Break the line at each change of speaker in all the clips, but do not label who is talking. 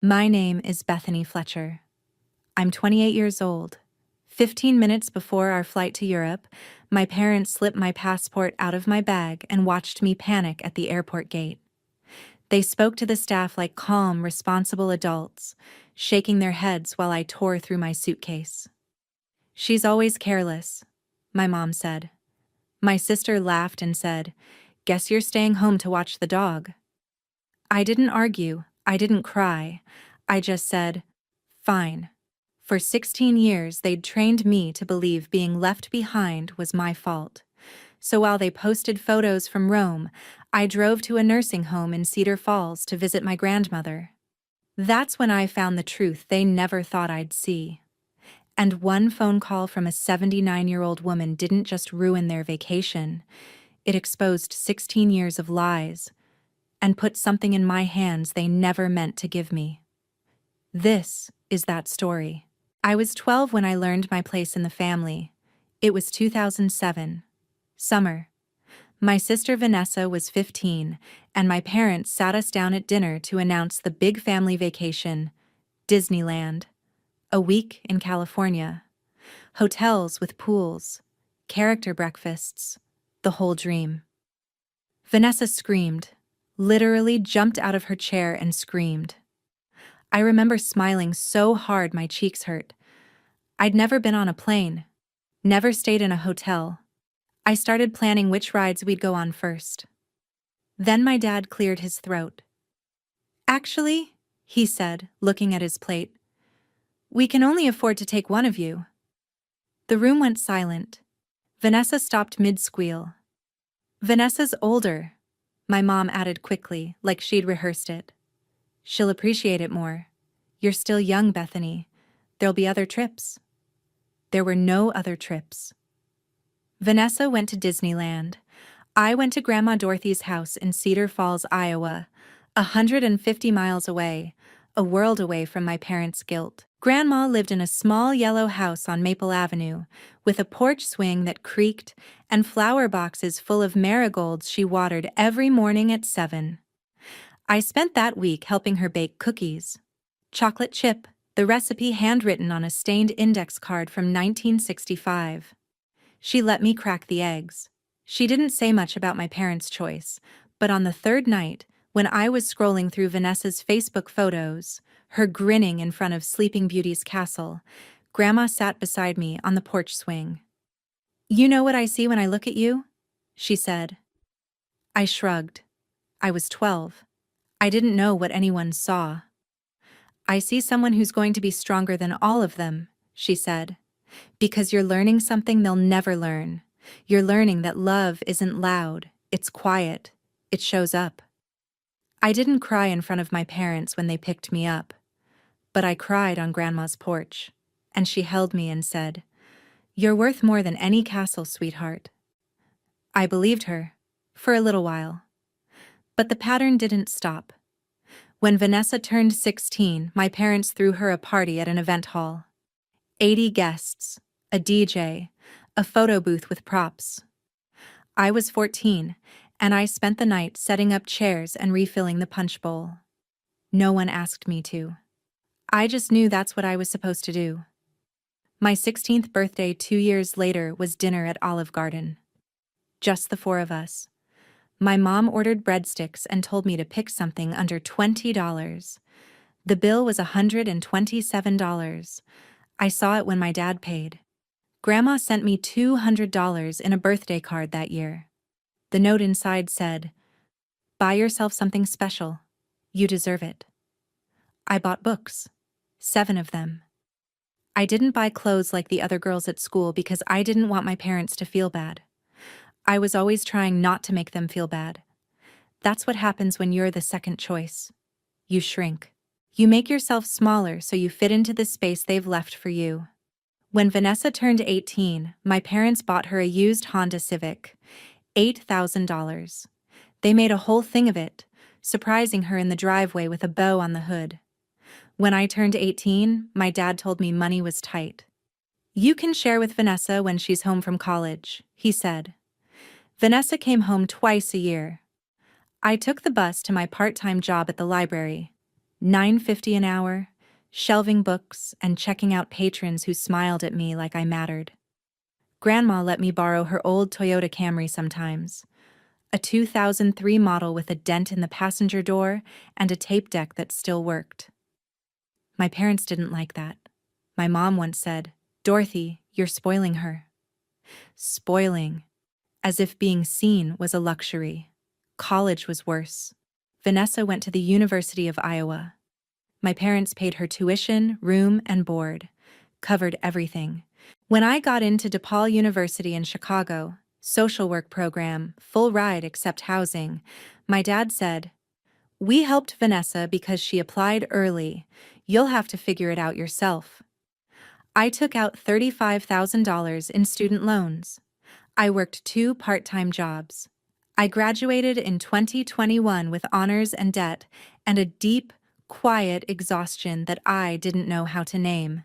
My name is Bethany Fletcher. I'm 28 years old. 15 minutes before our flight to Europe, my parents slipped my passport out of my bag and watched me panic at the airport gate. They spoke to the staff like calm, responsible adults, shaking their heads while I tore through my suitcase. "She's always careless," my mom said. My sister laughed and said, "Guess you're staying home to watch the dog." I didn't argue, I didn't cry. I just said, "Fine." For 16 years, they'd trained me to believe being left behind was my fault. So while they posted photos from Rome, I drove to a nursing home in Cedar Falls to visit my grandmother. That's when I found the truth they never thought I'd see. And one phone call from a 79-year-old woman didn't just ruin their vacation. It exposed 16 years of lies and put something in my hands they never meant to give me. This is that story. I was 12 when I learned my place in the family. It was 2007. Summer. My sister Vanessa was 15, and my parents sat us down at dinner to announce the big family vacation, Disneyland. A week in California. Hotels with pools. Character breakfasts. The whole dream. Vanessa screamed, literally jumped out of her chair and screamed. I remember smiling so hard my cheeks hurt. I'd never been on a plane, never stayed in a hotel. I started planning which rides we'd go on first. Then my dad cleared his throat. "Actually," he said, looking at his plate, "we can only afford to take one of you." The room went silent. Vanessa stopped mid-squeal. "Vanessa's older," my mom added quickly, like she'd rehearsed it. "She'll appreciate it more. You're still young, Bethany. There'll be other trips." There were no other trips. Vanessa went to Disneyland. I went to Grandma Dorothy's house in Cedar Falls, Iowa, 150 miles away, a world away from my parents' guilt. Grandma lived in a small yellow house on Maple Avenue, with a porch swing that creaked and flower boxes full of marigolds she watered every morning at 7. I spent that week helping her bake cookies. Chocolate chip, the recipe handwritten on a stained index card from 1965. She let me crack the eggs. She didn't say much about my parents' choice, but on the third night, when I was scrolling through Vanessa's Facebook photos, her grinning in front of Sleeping Beauty's castle, Grandma sat beside me on the porch swing. "You know what I see when I look at you?" she said. I shrugged. I was 12. I didn't know what anyone saw. "I see someone who's going to be stronger than all of them," she said. "Because you're learning something they'll never learn. You're learning that love isn't loud, it's quiet, it shows up." I didn't cry in front of my parents when they picked me up, but I cried on Grandma's porch, and she held me and said, "You're worth more than any castle, sweetheart." I believed her, for a little while. But the pattern didn't stop. When Vanessa turned 16, my parents threw her a party at an event hall. 80 guests, a DJ, a photo booth with props. I was 14, and I spent the night setting up chairs and refilling the punch bowl. No one asked me to. I just knew that's what I was supposed to do. My 16th birthday 2 years later was dinner at Olive Garden. Just the four of us. My mom ordered breadsticks and told me to pick something under $20. The bill was $127. I saw it when my dad paid. Grandma sent me $200 in a birthday card that year. The note inside said, "Buy yourself something special. You deserve it." I bought books. 7 of them. I didn't buy clothes like the other girls at school because I didn't want my parents to feel bad. I was always trying not to make them feel bad. That's what happens when you're the second choice. You shrink. You make yourself smaller so you fit into the space they've left for you. When Vanessa turned 18, my parents bought her a used Honda Civic, $8,000. They made a whole thing of it, surprising her in the driveway with a bow on the hood. When I turned 18, my dad told me money was tight. "You can share with Vanessa when she's home from college," he said. Vanessa came home twice a year. I took the bus to my part-time job at the library. $9.50 an hour, shelving books and checking out patrons who smiled at me like I mattered. Grandma let me borrow her old Toyota Camry sometimes, a 2003 model with a dent in the passenger door and a tape deck that still worked. My parents didn't like that. My mom once said, "Dorothy, you're spoiling her." Spoiling, as if being seen was a luxury. College was worse. Vanessa went to the University of Iowa. My parents paid her tuition, room, and board, covered everything. When I got into DePaul University in Chicago, social work program, full ride except housing, my dad said, "We helped Vanessa because she applied early. You'll have to figure it out yourself." I took out $35,000 in student loans. I worked 2 part-time jobs. I graduated in 2021 with honors and debt and a deep, quiet exhaustion that I didn't know how to name.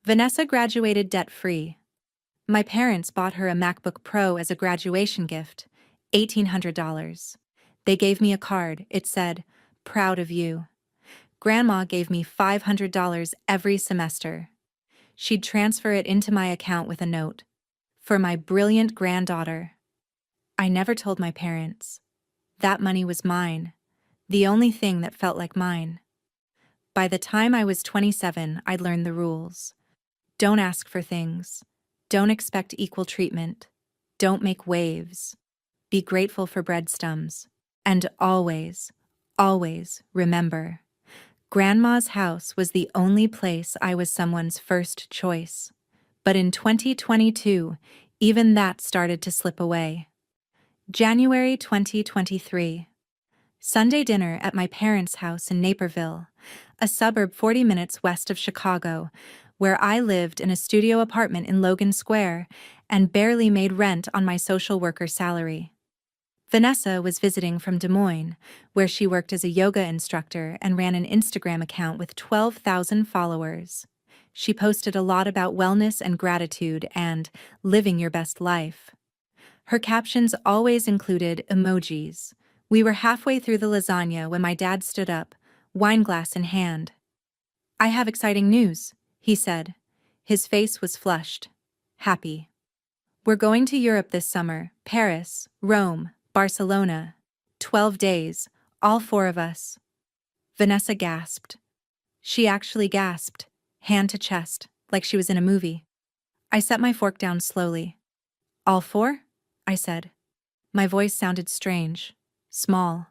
Vanessa graduated debt-free. My parents bought her a MacBook Pro as a graduation gift, $1,800. They gave me a card. It said, "Proud of you." Grandma gave me $500 every semester. She'd transfer it into my account with a note. "For my brilliant granddaughter." I never told my parents. That money was mine, the only thing that felt like mine. By the time I was 27, I'd learned the rules. Don't ask for things. Don't expect equal treatment. Don't make waves. Be grateful for breadstumbs. And always, always remember, Grandma's house was the only place I was someone's first choice. But in 2022, even that started to slip away. January 2023. Sunday dinner at my parents' house in Naperville, a suburb 40 minutes west of Chicago, where I lived in a studio apartment in Logan Square and barely made rent on my social worker salary. Vanessa was visiting from Des Moines, where she worked as a yoga instructor and ran an Instagram account with 12,000 followers. She posted a lot about wellness and gratitude and living your best life. Her captions always included emojis. We were halfway through the lasagna when my dad stood up, wineglass in hand. "I have exciting news," he said. His face was flushed, happy. "We're going to Europe this summer, Paris, Rome, Barcelona. 12 days, all 4 of us." Vanessa gasped. She actually gasped, hand to chest, like she was in a movie. I set my fork down slowly. "All 4?" I said. My voice sounded strange, small.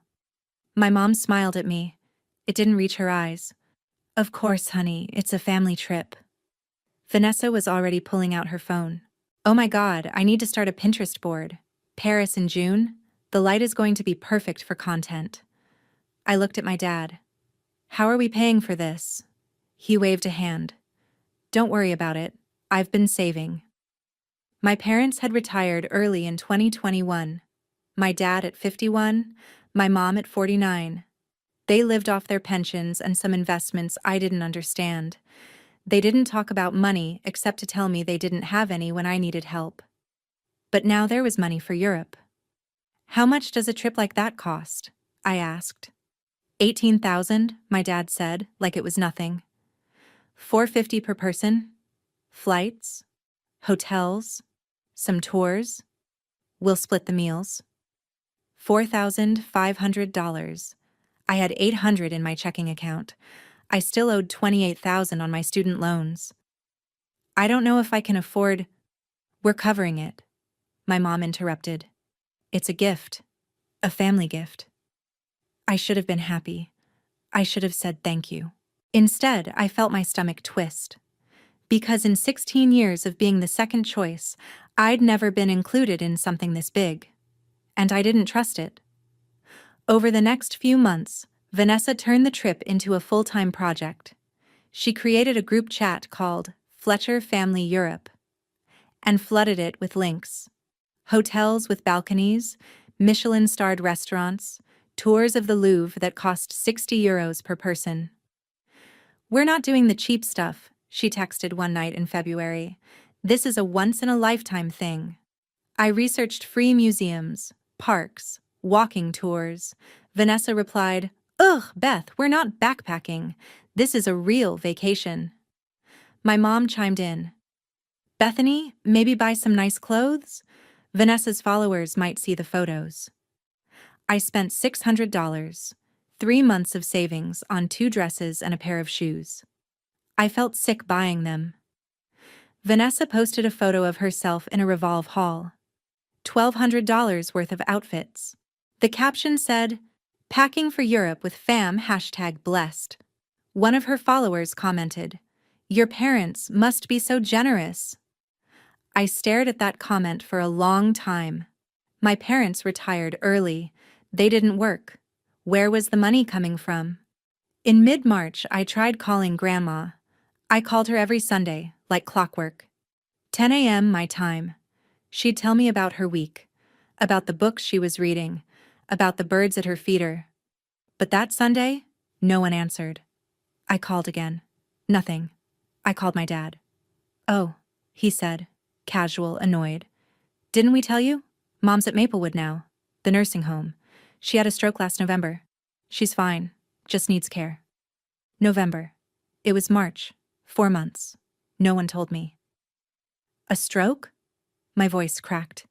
My mom smiled at me. It didn't reach her eyes. "Of course, honey, it's a family trip." Vanessa was already pulling out her phone. "Oh my God, I need to start a Pinterest board. Paris in June? The light is going to be perfect for content." I looked at my dad. "How are we paying for this?" He waved a hand. "Don't worry about it. I've been saving." My parents had retired early in 2021. My dad at 51, my mom at 49. They lived off their pensions and some investments I didn't understand. They didn't talk about money except to tell me they didn't have any when I needed help. But now there was money for Europe. "How much does a trip like that cost?" I asked. $18,000, my dad said, like it was nothing. $450 per person? Flights? Hotels? Some tours? We'll split the meals. $4,500. I had $800 in my checking account. I still owed $28,000 on my student loans. "I don't know if I can afford—" "We're covering it," my mom interrupted. "It's a gift. A family gift." I should have been happy. I should have said thank you. Instead, I felt my stomach twist. Because in 16 years of being the second choice, I'd never been included in something this big. And I didn't trust it. Over the next few months, Vanessa turned the trip into a full-time project. She created a group chat called Fletcher Family Europe and flooded it with links. Hotels with balconies, Michelin-starred restaurants, tours of the Louvre that cost €60 per person. "We're not doing the cheap stuff," she texted one night in February. "This is a once-in-a-lifetime thing." I researched free museums, parks, walking tours. Vanessa replied, Ugh, Beth, we're not backpacking. This is a real vacation. My mom chimed in. Bethany, maybe buy some nice clothes? Vanessa's followers might see the photos. I spent $600, 3 months of savings on 2 dresses and a pair of shoes. I felt sick buying them. Vanessa posted a photo of herself in a Revolve haul. $1,200 worth of outfits. The caption said, "Packing for Europe with fam #blessed." One of her followers commented, "Your parents must be so generous." I stared at that comment for a long time. My parents retired early. They didn't work. Where was the money coming from? In mid-March, I tried calling Grandma. I called her every Sunday, like clockwork. 10 a.m. my time. She'd tell me about her week, about the books she was reading, about the birds at her feeder. But that Sunday, no one answered. I called again. Nothing. I called my dad. "Oh," he said, casual, annoyed. "Didn't we tell you? Mom's at Maplewood now, the nursing home. She had a stroke last November. She's fine, just needs care." November. It was March. 4 months. No one told me. A stroke? My voice cracked.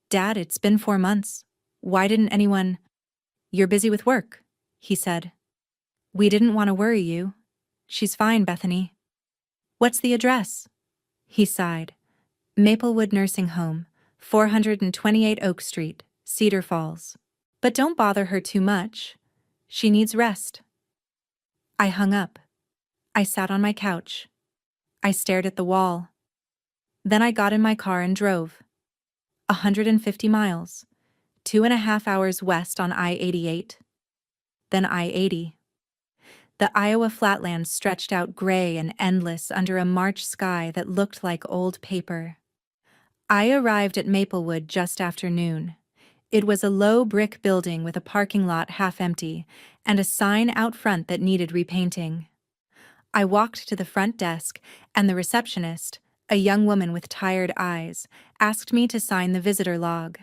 "Dad, it's been 4 months. Why didn't anyone—" "You're busy with work," he said. "We didn't want to worry you. She's fine, Bethany." "What's the address?" He sighed. "Maplewood Nursing Home, 428 Oak Street, Cedar Falls. But don't bother her too much. She needs rest." I hung up. I sat on my couch. I stared at the wall. Then I got in my car and drove. 150 miles, 2.5 hours west on I-88. Then I-80. The Iowa flatlands stretched out gray and endless under a March sky that looked like old paper. I arrived at Maplewood just after noon. It was a low brick building with a parking lot half empty and a sign out front that needed repainting. I walked to the front desk, and the receptionist, a young woman with tired eyes, asked me to sign the visitor log.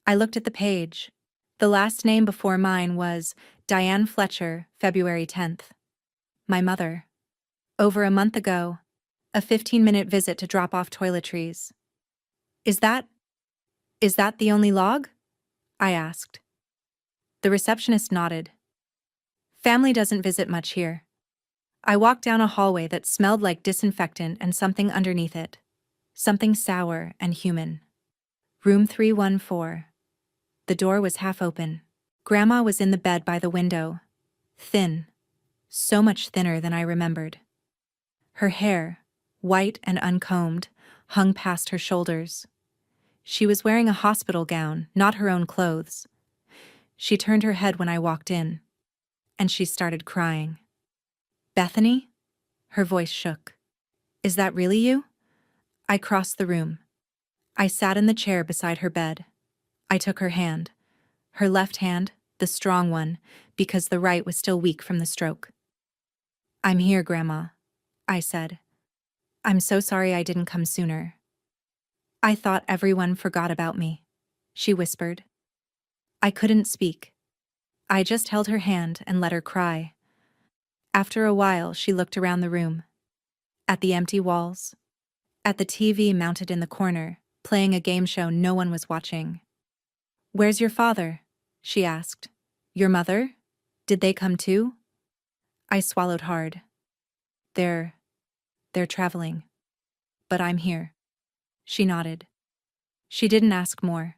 I looked at the page. The last name before mine was Diane Fletcher, February 10th. My mother. Over a month ago, a 15-minute visit to drop off toiletries. Is that the only log?" I asked. The receptionist nodded. "Family doesn't visit much here." I walked down a hallway that smelled like disinfectant and something underneath it. Something sour and human. Room 314. The door was half open. Grandma was in the bed by the window. Thin. So much thinner than I remembered. Her hair, white and uncombed, hung past her shoulders. She was wearing a hospital gown, not her own clothes. She turned her head when I walked in, and she started crying. "Bethany?" Her voice shook. "Is that really you?" I crossed the room. I sat in the chair beside her bed. I took her hand. Her left hand, the strong one, because the right was still weak from the stroke. "I'm here, Grandma," I said. "I'm so sorry I didn't come sooner." "I thought everyone forgot about me," she whispered. I couldn't speak. I just held her hand and let her cry. After a while, she looked around the room. At the empty walls. At the TV mounted in the corner, playing a game show no one was watching. "Where's your father?" she asked. "Your mother? Did they come too?" I swallowed hard. They're traveling. But I'm here." She nodded. She didn't ask more.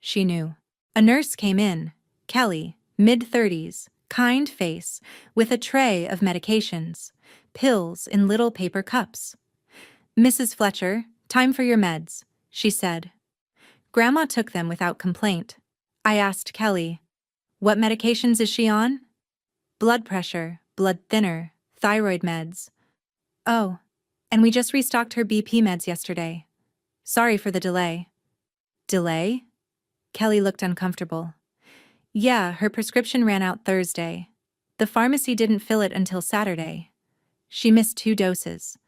She knew. A nurse came in, Kelly, mid-30s, kind face, with a tray of medications, pills in little paper cups. "Mrs. Fletcher, time for your meds," she said. Grandma took them without complaint. I asked Kelly, "What medications is she on?" "Blood pressure, blood thinner, thyroid meds." "Oh, and we just restocked her BP meds yesterday. Sorry for the delay." "Delay?" Kelly looked uncomfortable. "Yeah, her prescription ran out Thursday. The pharmacy didn't fill it until Saturday. She missed 2 doses.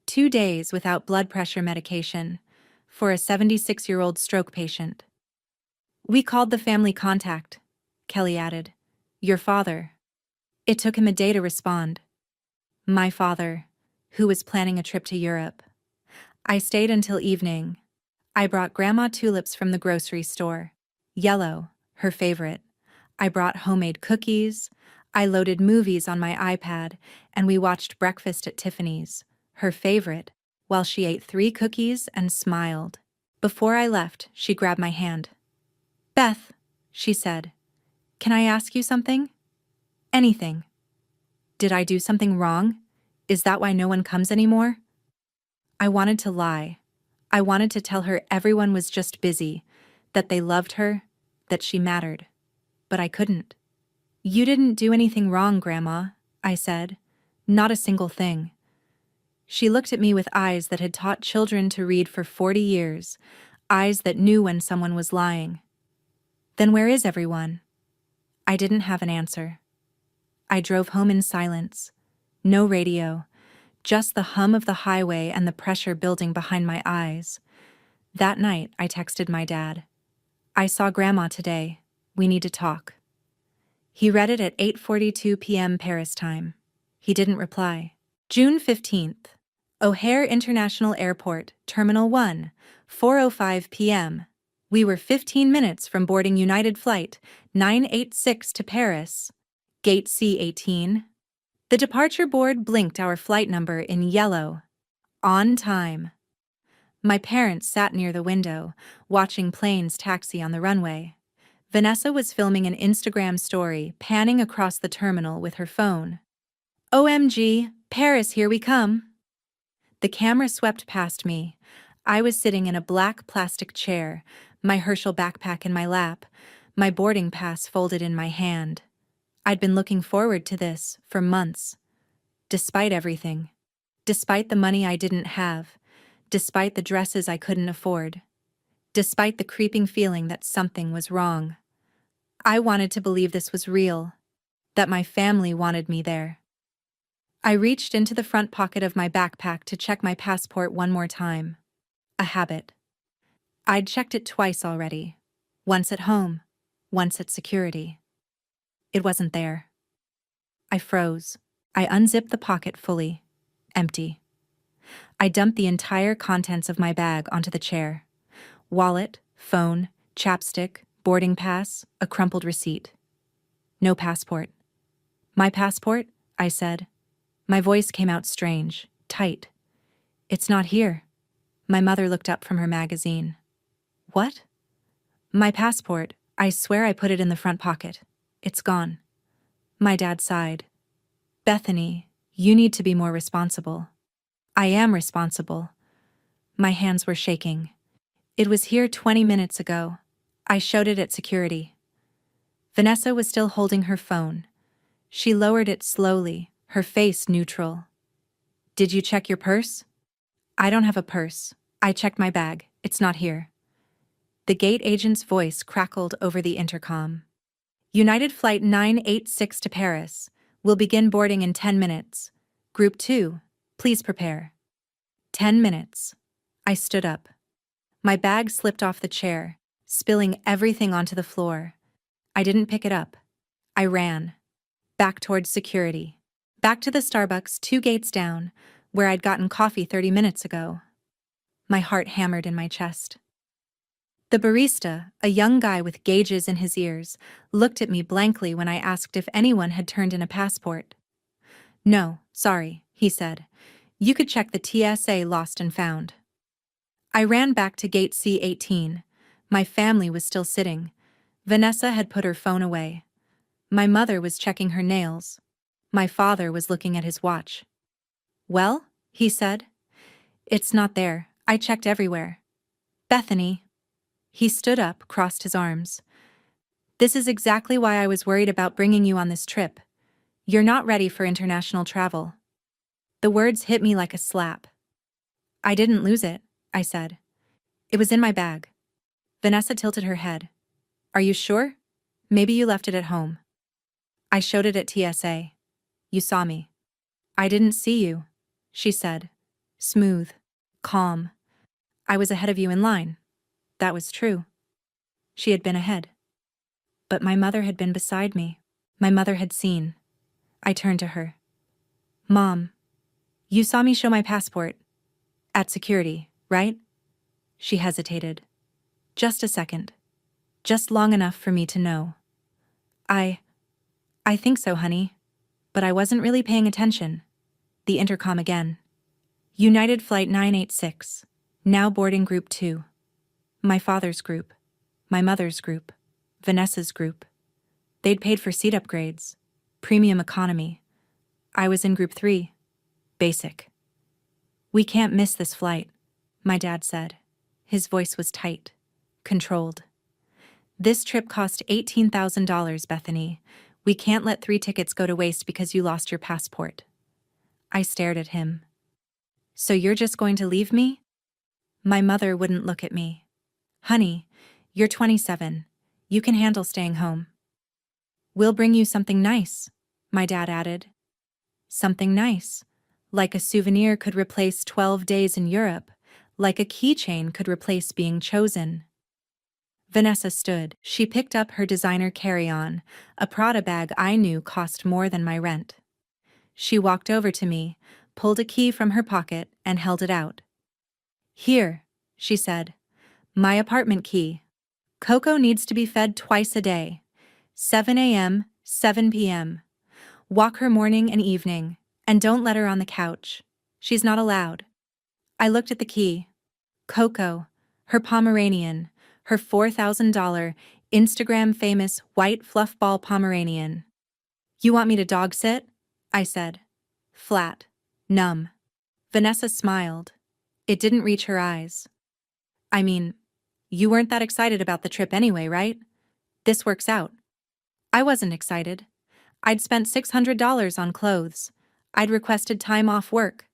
2 days without blood pressure medication for a 76-year-old stroke patient." "We called the family contact," Kelly added. Your father. It took him a day to respond. My father, who was planning a trip to Europe. I stayed until evening. I brought Grandma tulips from the grocery store. Yellow, her favorite. I brought homemade cookies. I loaded movies on my iPad, and we watched Breakfast at Tiffany's, her favorite, while she ate 3 cookies and smiled. Before I left, she grabbed my hand. Beth, she said, can I ask you something? Anything. Did I do something wrong? Is that why no one comes anymore? I wanted to lie. I wanted to tell her everyone was just busy, that they loved her, that she mattered. But I couldn't. You didn't do anything wrong, Grandma, I said. Not a single thing. She looked at me with eyes that had taught children to read for 40 years, eyes that knew when someone was lying. Then where is everyone? I didn't have an answer. I drove home in silence. No radio, just the hum of the highway and the pressure building behind my eyes. That night, I texted my dad. I saw Grandma today. We need to talk. He read it at 8:42 p.m. Paris time. He didn't reply. June 15th. O'Hare International Airport, Terminal 1, 4:05 p.m. We were 15 minutes from boarding United Flight 986 to Paris. Gate C18. The departure board blinked our flight number in yellow. On time. My parents sat near the window, watching planes taxi on the runway. Vanessa was filming an Instagram story, panning across the terminal with her phone. OMG, Paris, here we come. The camera swept past me. I was sitting in a black plastic chair, my Herschel backpack in my lap, my boarding pass folded in my hand. I'd been looking forward to this for months. Despite everything. Despite the money I didn't have. Despite the dresses I couldn't afford. Despite the creeping feeling that something was wrong. I wanted to believe this was real. That my family wanted me there. I reached into the front pocket of my backpack to check my passport one more time. A habit. I'd checked it twice already. Once at home, once at security. It wasn't there. I froze. I unzipped the pocket fully. Empty. I dumped the entire contents of my bag onto the chair. Wallet, phone, chapstick, boarding pass, a crumpled receipt. No passport. My passport? I said. My voice came out strange, tight. It's not here. My mother looked up from her magazine. What? My passport. I swear I put it in the front pocket. It's gone. My dad sighed. Bethany, you need to be more responsible. I am responsible. My hands were shaking. It was here 20 minutes ago. I showed it at security. Vanessa was still holding her phone. She lowered it slowly, her face neutral. Did you check your purse? I don't have a purse. I checked my bag. It's not here. The gate agent's voice crackled over the intercom. United Flight 986 to Paris. Will begin boarding in 10 minutes. Group 2, please prepare. 10 minutes. I stood up. My bag slipped off the chair, spilling everything onto the floor. I didn't pick it up. I ran. Back towards security. Back to the Starbucks 2 gates down, where I'd gotten coffee 30 minutes ago. My heart hammered in my chest. The barista, a young guy with gauges in his ears, looked at me blankly when I asked if anyone had turned in a passport. No, sorry, he said. You could check the TSA lost and found. I ran back to gate C18. My family was still sitting. Vanessa had put her phone away. My mother was checking her nails. My father was looking at his watch. Well, he said. It's not there. I checked everywhere. Bethany. He stood up, crossed his arms. This is exactly why I was worried about bringing you on this trip. You're not ready for international travel. The words hit me like a slap. I didn't lose it, I said. It was in my bag. Vanessa tilted her head. Are you sure? Maybe you left it at home. I showed it at TSA. You saw me. I didn't see you, she said. Smooth. Calm. I was ahead of you in line. That was true. She had been ahead. But my mother had been beside me. My mother had seen. I turned to her. Mom, you saw me show my passport. At security, right? She hesitated. Just a second. Just long enough for me to know. I think so, honey. But I wasn't really paying attention. The intercom again. United Flight 986. Now boarding Group 2. My father's group. My mother's group. Vanessa's group. They'd paid for seat upgrades. Premium economy. I was in Group 3. Basic. We can't miss this flight, my dad said. His voice was tight. Controlled. This trip cost $18,000, Bethany. We can't let 3 tickets go to waste because you lost your passport. I stared at him. So you're just going to leave me? My mother wouldn't look at me. Honey, you're 27. You can handle staying home. We'll bring you something nice, my dad added. Something nice. Like a souvenir could replace 12 days in Europe. Like a keychain could replace being chosen. Vanessa stood. She picked up her designer carry-on, a Prada bag I knew cost more than my rent. She walked over to me, pulled a key from her pocket, and held it out. Here, she said. My apartment key. Coco needs to be fed twice a day. 7 a.m., 7 p.m. Walk her morning and evening, and don't let her on the couch. She's not allowed. I looked at the key. Coco, her Pomeranian, her $4,000, Instagram-famous white fluffball Pomeranian. You want me to dog sit? I said. Flat. Numb. Vanessa smiled. It didn't reach her eyes. I mean, you weren't that excited about the trip anyway, right? This works out. I wasn't excited. I'd spent $600 on clothes. I'd requested time off work.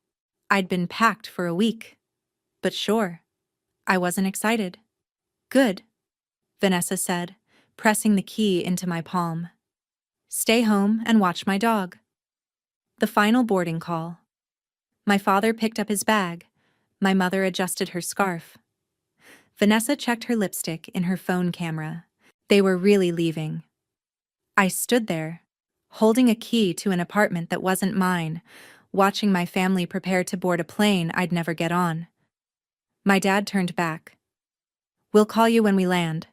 I'd been packed for a week. But sure, I wasn't excited. Good, Vanessa said, pressing the key into my palm. Stay home and watch my dog. The final boarding call. My father picked up his bag. My mother adjusted her scarf. Vanessa checked her lipstick in her phone camera. They were really leaving. I stood there, holding a key to an apartment that wasn't mine, watching my family prepare to board a plane I'd never get on. My dad turned back. We'll call you when we land.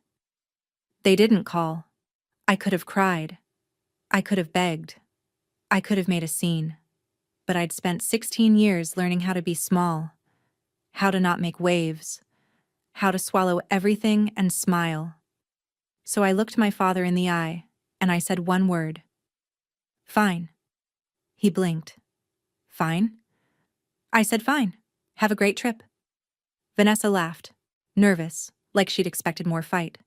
They didn't call. I could have cried. I could have begged. I could have made a scene. But I'd spent 16 years learning how to be small, how to not make waves, how to swallow everything and smile. So I looked my father in the eye, and I said one word. Fine. He blinked. Fine? I said fine. Have a great trip. Vanessa laughed, nervous, like she'd expected more fight.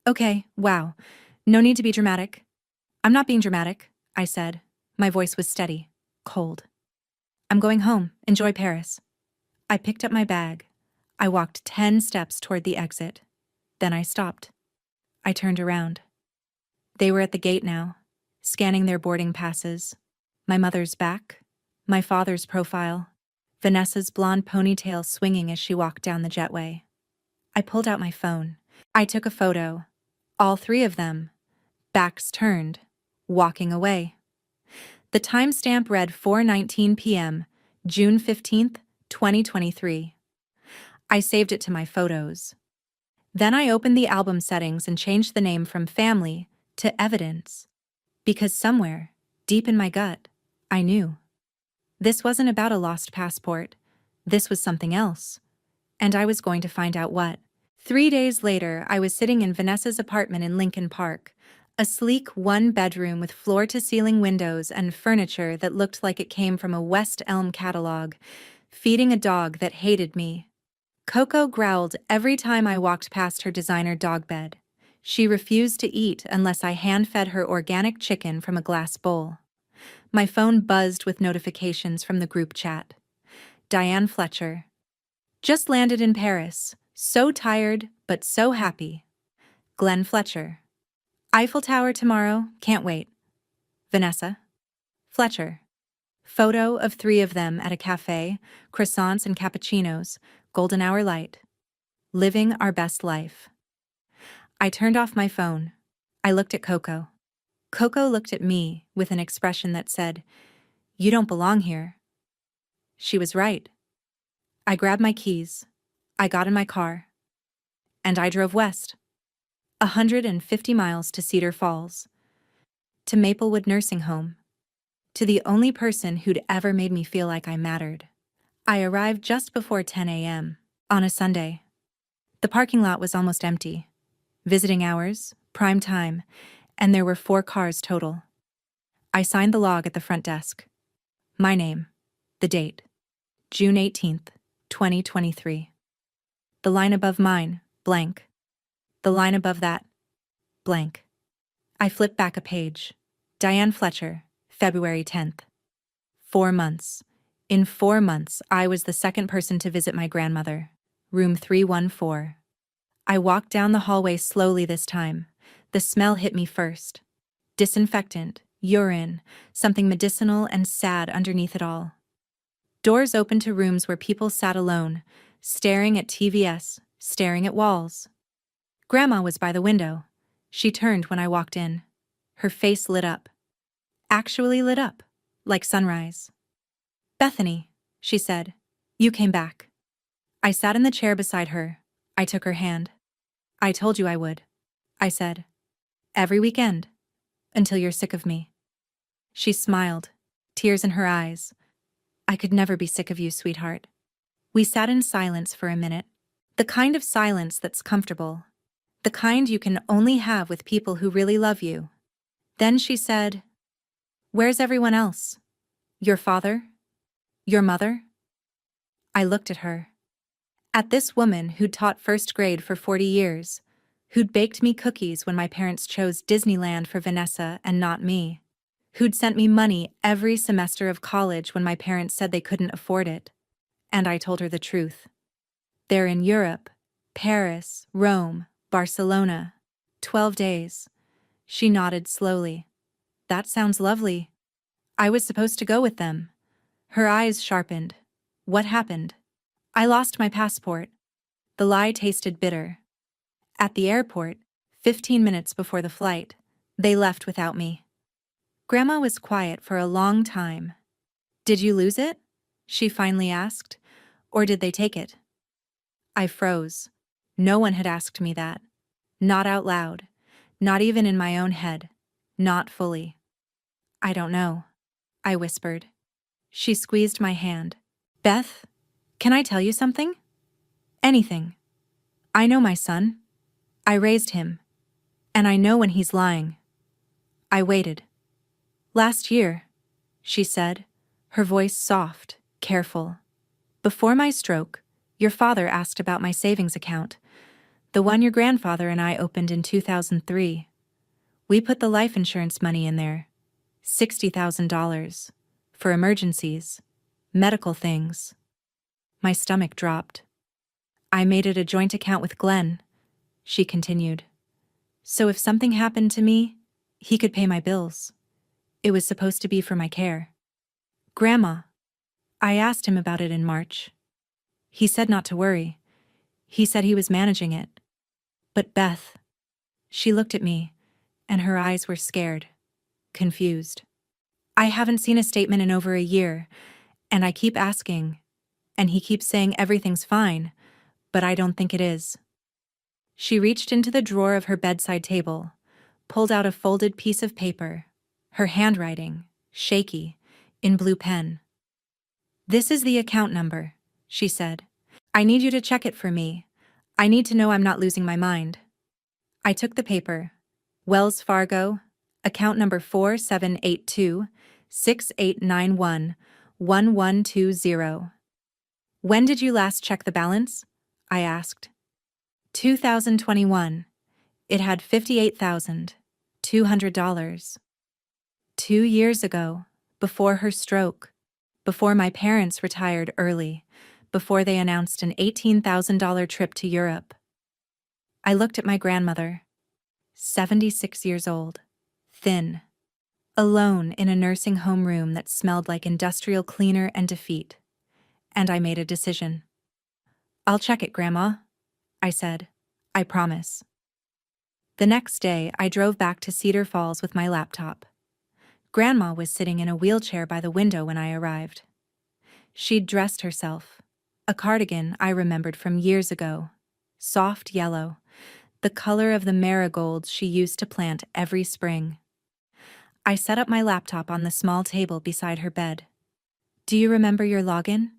Okay, wow. No need to be dramatic. I'm not being dramatic, I said. My voice was steady, cold. I'm going home. Enjoy Paris. I picked up my bag. I walked 10 steps toward the exit. Then I stopped. I turned around. They were at the gate now, scanning their boarding passes. My mother's back, my father's profile, Vanessa's blonde ponytail swinging as she walked down the jetway. I pulled out my phone. I took a photo. All 3 of them, backs turned, walking away. The timestamp read 4:19 p.m., June 15th, 2023. I saved it to my photos. Then I opened the album settings and changed the name from Family to Evidence. Because somewhere, deep in my gut, I knew. This wasn't about a lost passport. This was something else. And I was going to find out what. 3 days later, I was sitting in Vanessa's apartment in Lincoln Park, a sleek 1-bedroom with floor-to-ceiling windows and furniture that looked like it came from a West Elm catalog, feeding a dog that hated me. Coco growled every time I walked past her designer dog bed. She refused to eat unless I hand-fed her organic chicken from a glass bowl. My phone buzzed with notifications from the group chat. Diane Fletcher. Just landed in Paris. So tired, but so happy. Glenn Fletcher. Eiffel Tower tomorrow, can't wait. Vanessa. Fletcher. Photo of 3 of them at a cafe, croissants and cappuccinos, golden hour light. Living our best life. I turned off my phone. I looked at Coco. Coco looked at me with an expression that said, "You don't belong here." She was right. I grabbed my keys, I got in my car, and I drove west. 150 miles to Cedar Falls, to Maplewood Nursing Home, to the only person who'd ever made me feel like I mattered. I arrived just before 10 a.m. on a Sunday. The parking lot was almost empty. Visiting hours, prime time, and there were 4 cars total. I signed the log at the front desk. My name, the date, June 18th, 2023. The line above mine, blank. The line above that, blank. I flipped back a page. Diane Fletcher, February 10th. 4 months. In 4 months, I was the second person to visit my grandmother. Room 314. I walked down the hallway slowly this time. The smell hit me first. Disinfectant, urine, something medicinal and sad underneath it all. Doors opened to rooms where people sat alone, staring at TVs, staring at walls. Grandma was by the window. She turned when I walked in. Her face lit up. Actually lit up, like sunrise. "Bethany," she said, "you came back." I sat in the chair beside her. I took her hand. "I told you I would," I said. "Every weekend, until you're sick of me." She smiled, tears in her eyes. "I could never be sick of you, sweetheart." We sat in silence for a minute. The kind of silence that's comfortable. The kind you can only have with people who really love you. Then she said, "Where's everyone else? Your father? Your mother?" I looked at her. At this woman who'd taught first grade for 40 years, who'd baked me cookies when my parents chose Disneyland for Vanessa and not me, who'd sent me money every semester of college when my parents said they couldn't afford it. And I told her the truth. They're in Europe, Paris, Rome, Barcelona. 12 days. She nodded slowly. "That sounds lovely." I was supposed to go with them. Her eyes sharpened. "What happened?" "I lost my passport." The lie tasted bitter. At the airport, 15 minutes before the flight, they left without me. Grandma was quiet for a long time. "Did you lose it?" she finally asked. "Or did they take it?" I froze. No one had asked me that. Not out loud. Not even in my own head. Not fully. "I don't know," I whispered. She squeezed my hand. "Beth, can I tell you something? Anything. I know my son. I raised him. And I know when he's lying." I waited. "Last year," she said, her voice soft, careful. "Before my stroke, your father asked about my savings account, the one your grandfather and I opened in 2003. We put the life insurance money in there, $60,000, for emergencies, medical things." My stomach dropped. "I made it a joint account with Glenn," she continued. "So if something happened to me, he could pay my bills. It was supposed to be for my care." "Grandma," I asked him about it in March. He said not to worry. He said he was managing it. "But Beth," she looked at me, and her eyes were scared, confused. "I haven't seen a statement in over a year, and I keep asking, and he keeps saying everything's fine, but I don't think it is." She reached into the drawer of her bedside table, pulled out a folded piece of paper, her handwriting, shaky, in blue pen. "This is the account number," she said. "I need you to check it for me. I need to know I'm not losing my mind." I took the paper. Wells Fargo, account number 4782-6891-1120. "When did you last check the balance?" I asked. 2021. It had $58,200. 2 years ago, before her stroke, before my parents retired early, before they announced an $18,000 trip to Europe. I looked at my grandmother, 76 years old, thin, alone in a nursing home room that smelled like industrial cleaner and defeat, and I made a decision. "I'll check it, Grandma," I said. "I promise." The next day, I drove back to Cedar Falls with my laptop. Grandma was sitting in a wheelchair by the window when I arrived. She'd dressed herself. A cardigan I remembered from years ago. Soft yellow, the color of the marigolds she used to plant every spring. I set up my laptop on the small table beside her bed. "Do you remember your login?"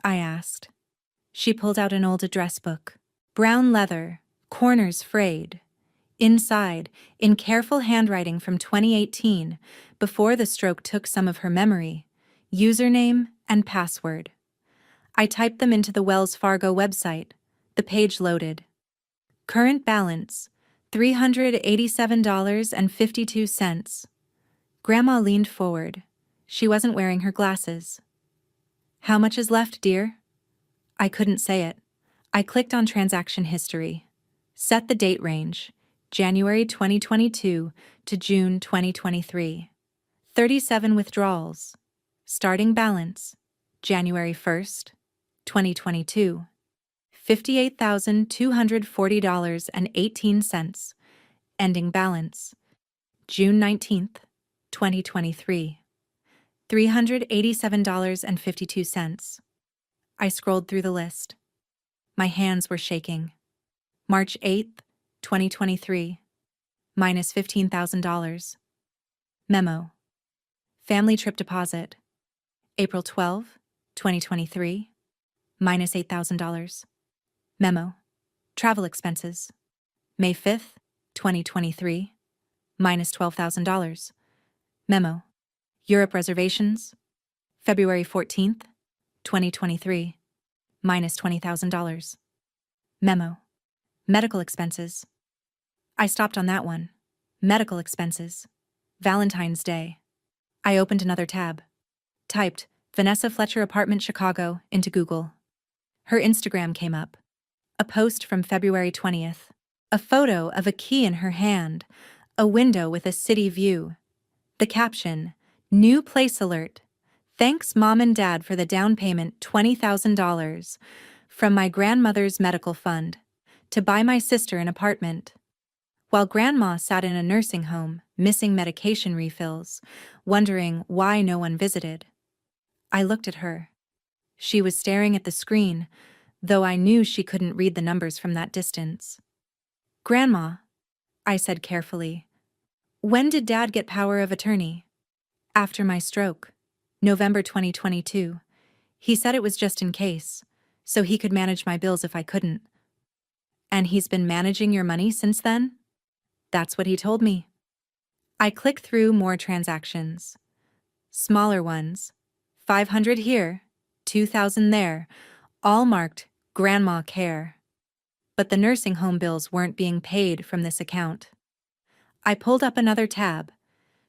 I asked. She pulled out an old address book. Brown leather, corners frayed. Inside, in careful handwriting from 2018, before the stroke took some of her memory, username and password. I typed them into the Wells Fargo website. The page loaded. Current balance, $387.52. Grandma leaned forward. She wasn't wearing her glasses. "How much is left, dear?" I couldn't say it. I clicked on transaction history. Set the date range, January 2022 to June 2023. 37 withdrawals. Starting balance, January 1st, 2022. $58,240.18. Ending balance, June 19th, 2023. $387.52. I scrolled through the list. My hands were shaking. March 8th, 2023. Minus $15,000. Memo. Family trip deposit. April 12, 2023. Minus $8,000. Memo. Travel expenses. May 5th, 2023. Minus $12,000. Memo. Europe reservations. February 14th, 2023. Minus $20,000. Memo. Medical expenses. I stopped on that one. Medical expenses. Valentine's Day. I opened another tab. Typed Vanessa Fletcher Apartment Chicago into Google. Her Instagram came up. A post from February 20th. A photo of a key in her hand. A window with a city view. The caption, "New place alert. Thanks Mom and Dad for the down payment $20,000 from my grandmother's medical fund to buy my sister an apartment." While Grandma sat in a nursing home, missing medication refills, wondering why no one visited, I looked at her. She was staring at the screen, though I knew she couldn't read the numbers from that distance. "Grandma," I said carefully, "when did Dad get power of attorney?" "After my stroke. November 2022. He said it was just in case, so he could manage my bills if I couldn't." "And he's been managing your money since then?" "That's what he told me." I clicked through more transactions. Smaller ones. 500 here, 2,000 there, all marked Grandma Care. But the nursing home bills weren't being paid from this account. I pulled up another tab,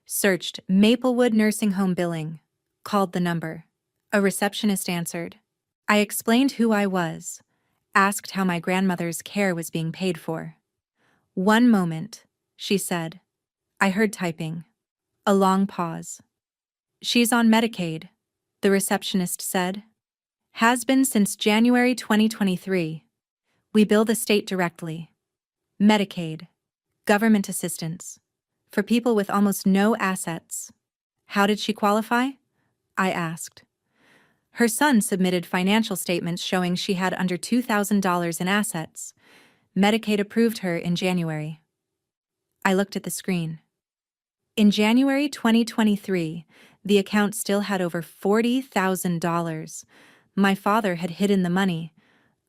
searched Maplewood Nursing Home Billing, called the number. A receptionist answered. I explained who I was, asked how my grandmother's care was being paid for. "One moment," she said. I heard typing. A long pause. "She's on Medicaid," the receptionist said. "Has been since January 2023. We bill the state directly. Medicaid. Government assistance. For people with almost no assets." "How did she qualify?" I asked. Her son submitted financial statements showing she had under $2,000 in assets. Medicaid approved her in January. I looked at the screen. In January 2023, the account still had over $40,000. My father had hidden the money,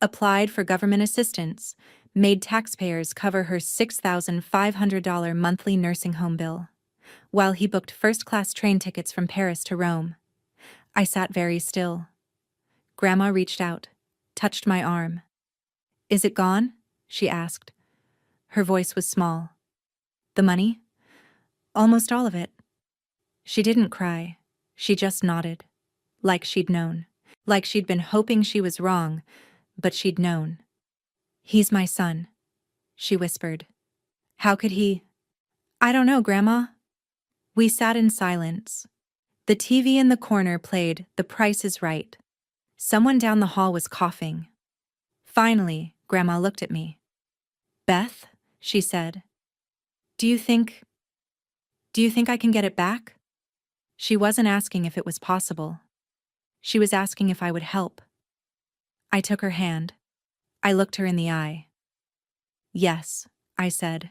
applied for government assistance, made taxpayers cover her $6,500 monthly nursing home bill, while he booked first-class train tickets from Paris to Rome. I sat very still. Grandma reached out, touched my arm. "Is it gone?" she asked. Her voice was small. "The money?" "Almost all of it." She didn't cry. She just nodded. Like she'd known. Like she'd been hoping she was wrong, but she'd known. "He's my son," she whispered. "How could he?" "I don't know, Grandma." We sat in silence. The TV in the corner played The Price is Right. Someone down the hall was coughing. Finally, Grandma looked at me. "Beth," she said. Do you think, do you think I can get it back? She wasn't asking if it was possible. She was asking if I would help. I took her hand. I looked her in the eye. Yes, I said.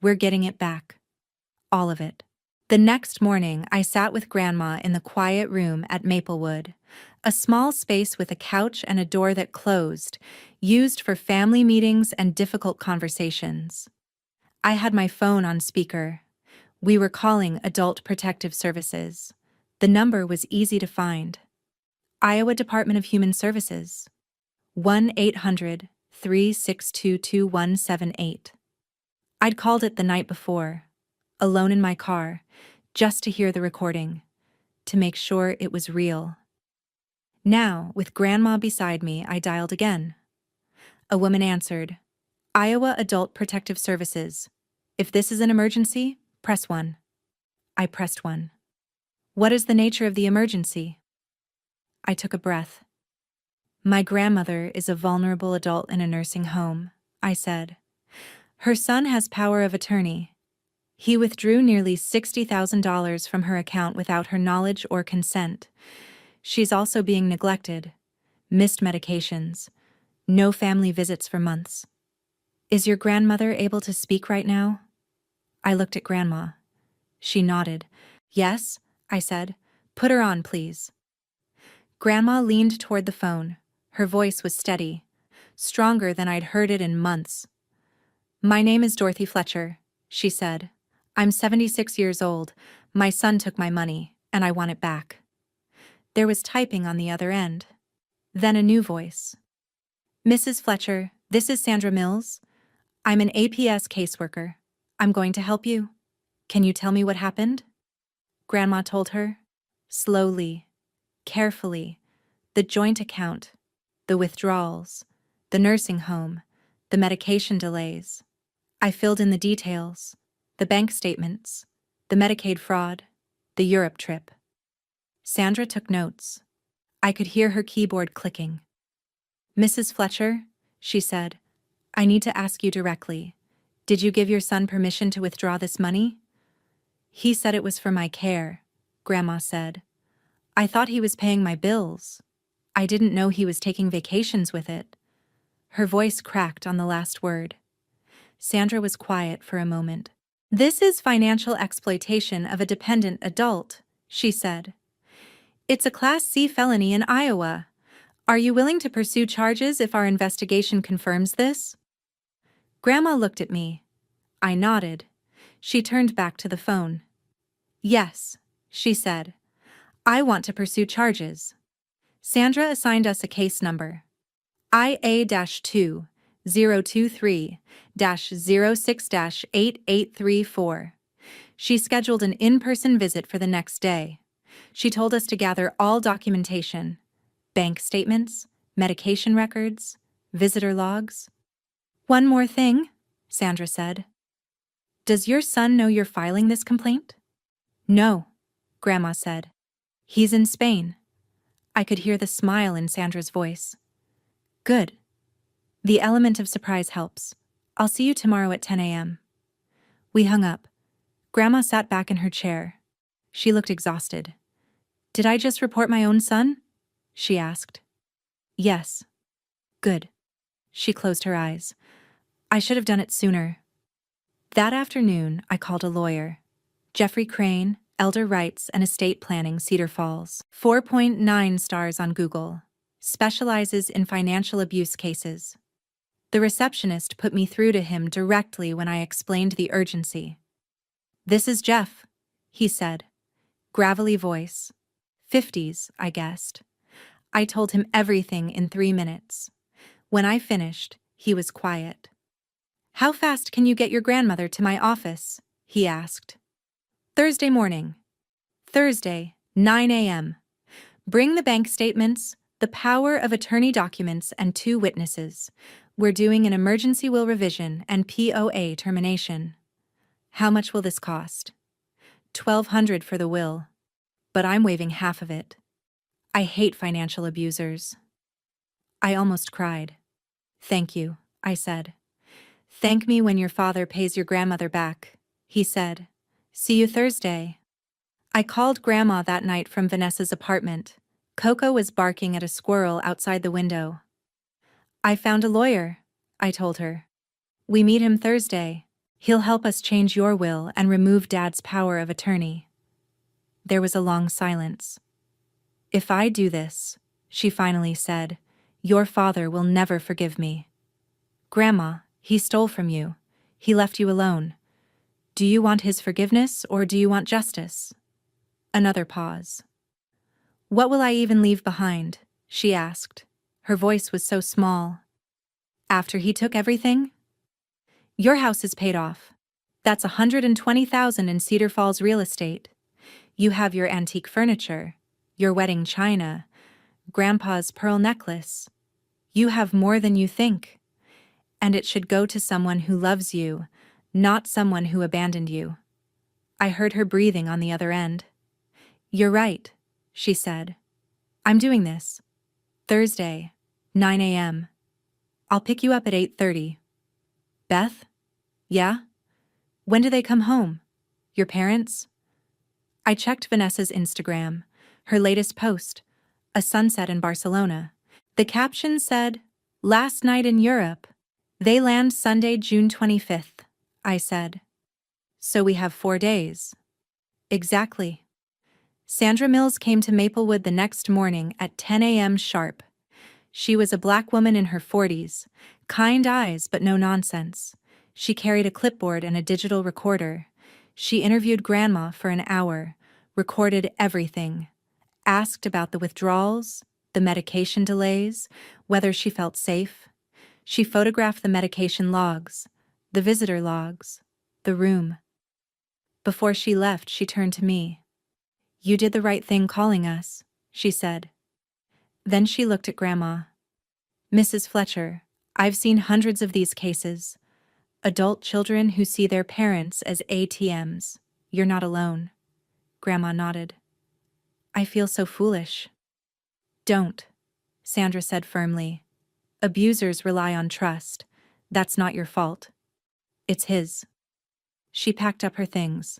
We're getting it back. All of it. The next morning, I sat with Grandma in the quiet room at Maplewood, a small space with a couch and a door that closed, used for family meetings and difficult conversations. I had my phone on speaker. We were calling Adult Protective Services. The number was easy to find. Iowa Department of Human Services. 1-800-362-2178. I'd called it the night before, alone in my car, just to hear the recording, to make sure it was real. Now, with Grandma beside me, I dialed again. A woman answered, Iowa Adult Protective Services. If this is an emergency, press 1. I pressed 1. What is the nature of the emergency? I took a breath. My grandmother is a vulnerable adult in a nursing home, I said. Her son has power of attorney. He withdrew nearly $60,000 from her account without her knowledge or consent. She's also being neglected, missed medications, no family visits for months. Is your grandmother able to speak right now? I looked at Grandma. She nodded. Yes, I said. Put her on, please. Grandma leaned toward the phone. Her voice was steady, stronger than I'd heard it in months. My name is Dorothy Fletcher, she said. I'm 76 years old. My son took my money, and I want it back. There was typing on the other end. Then a new voice. Mrs. Fletcher, this is Sandra Mills. I'm an APS caseworker. I'm going to help you. Can you tell me what happened? Grandma told her. Slowly, carefully, the joint account, the withdrawals, the nursing home, the medication delays. I filled in the details, the bank statements, the Medicaid fraud, the Europe trip. Sandra took notes. I could hear her keyboard clicking. Mrs. Fletcher, she said, I need to ask you directly. Did you give your son permission to withdraw this money? He said it was for my care, Grandma said. I thought he was paying my bills. I didn't know he was taking vacations with it. Her voice cracked on the last word. Sandra was quiet for a moment. This is financial exploitation of a dependent adult, she said. It's a Class C felony in Iowa. Are you willing to pursue charges if our investigation confirms this? Grandma looked at me. I nodded. She turned back to the phone. Yes, she said. I want to pursue charges. Sandra assigned us a case number. IA-2-023-06-8834. She scheduled an in-person visit for the next day. She told us to gather all documentation, bank statements, medication records, visitor logs. One more thing, Sandra said. Does your son know you're filing this complaint? No, Grandma said. He's in Spain. I could hear the smile in Sandra's voice. Good. The element of surprise helps. I'll see you tomorrow at 10 a.m. We hung up. Grandma sat back in her chair. She looked exhausted. Did I just report my own son? She asked. Yes. Good. She closed her eyes. I should have done it sooner. That afternoon, I called a lawyer. Jeffrey Crane, Elder Rights and Estate Planning, Cedar Falls. 4.9 stars on Google. Specializes in financial abuse cases. The receptionist put me through to him directly when I explained the urgency. This is Jeff, he said. Gravelly voice. 50s, I guessed. I told him everything in 3 minutes. When I finished, he was quiet. How fast can you get your grandmother to my office? He asked. Thursday morning. Thursday, 9 a.m. Bring the bank statements, the power of attorney documents, and 2 witnesses. We're doing an emergency will revision and POA termination. How much will this cost? $1,200 for the will. But I'm waiving half of it. I hate financial abusers. I almost cried. Thank you, I said. Thank me when your father pays your grandmother back. he said. See you Thursday. I called Grandma that night from Vanessa's apartment. Coco was barking at a squirrel outside the window. I found a lawyer, I told her. We meet him Thursday. He'll help us change your will and remove Dad's power of attorney. There was a long silence. If I do this, she finally said, your father will never forgive me. Grandma, he stole from you. He left you alone. Do you want his forgiveness or do you want justice? Another pause. What will I even leave behind? She asked. Her voice was so small. After he took everything? Your house is paid off. That's $120,000 in Cedar Falls real estate. You have your antique furniture, your wedding china, Grandpa's pearl necklace. You have more than you think. And it should go to someone who loves you, not someone who abandoned you. I heard her breathing on the other end. You're right, she said. I'm doing this. Thursday, 9 a.m. I'll pick you up at 8:30. Beth? Yeah? When do they come home? Your parents? I checked Vanessa's Instagram, her latest post, a sunset in Barcelona. The caption said, "Last night in Europe." They land Sunday, June 25th, I said. So we have 4 days. Exactly. Sandra Mills came to Maplewood the next morning at 10 a.m. sharp. She was a black woman in her 40s, kind eyes but no nonsense. She carried a clipboard and a digital recorder. She interviewed Grandma for an hour, recorded everything, asked about the withdrawals, the medication delays, whether she felt safe. She photographed the medication logs, the visitor logs, the room. Before she left, she turned to me. You did the right thing calling us, she said. Then she looked at Grandma. Mrs. Fletcher, I've seen hundreds of these cases. Adult children who see their parents as ATMs. You're not alone. Grandma nodded. I feel so foolish. Don't, Sandra said firmly. Abusers rely on trust. That's not your fault. It's his. She packed up her things.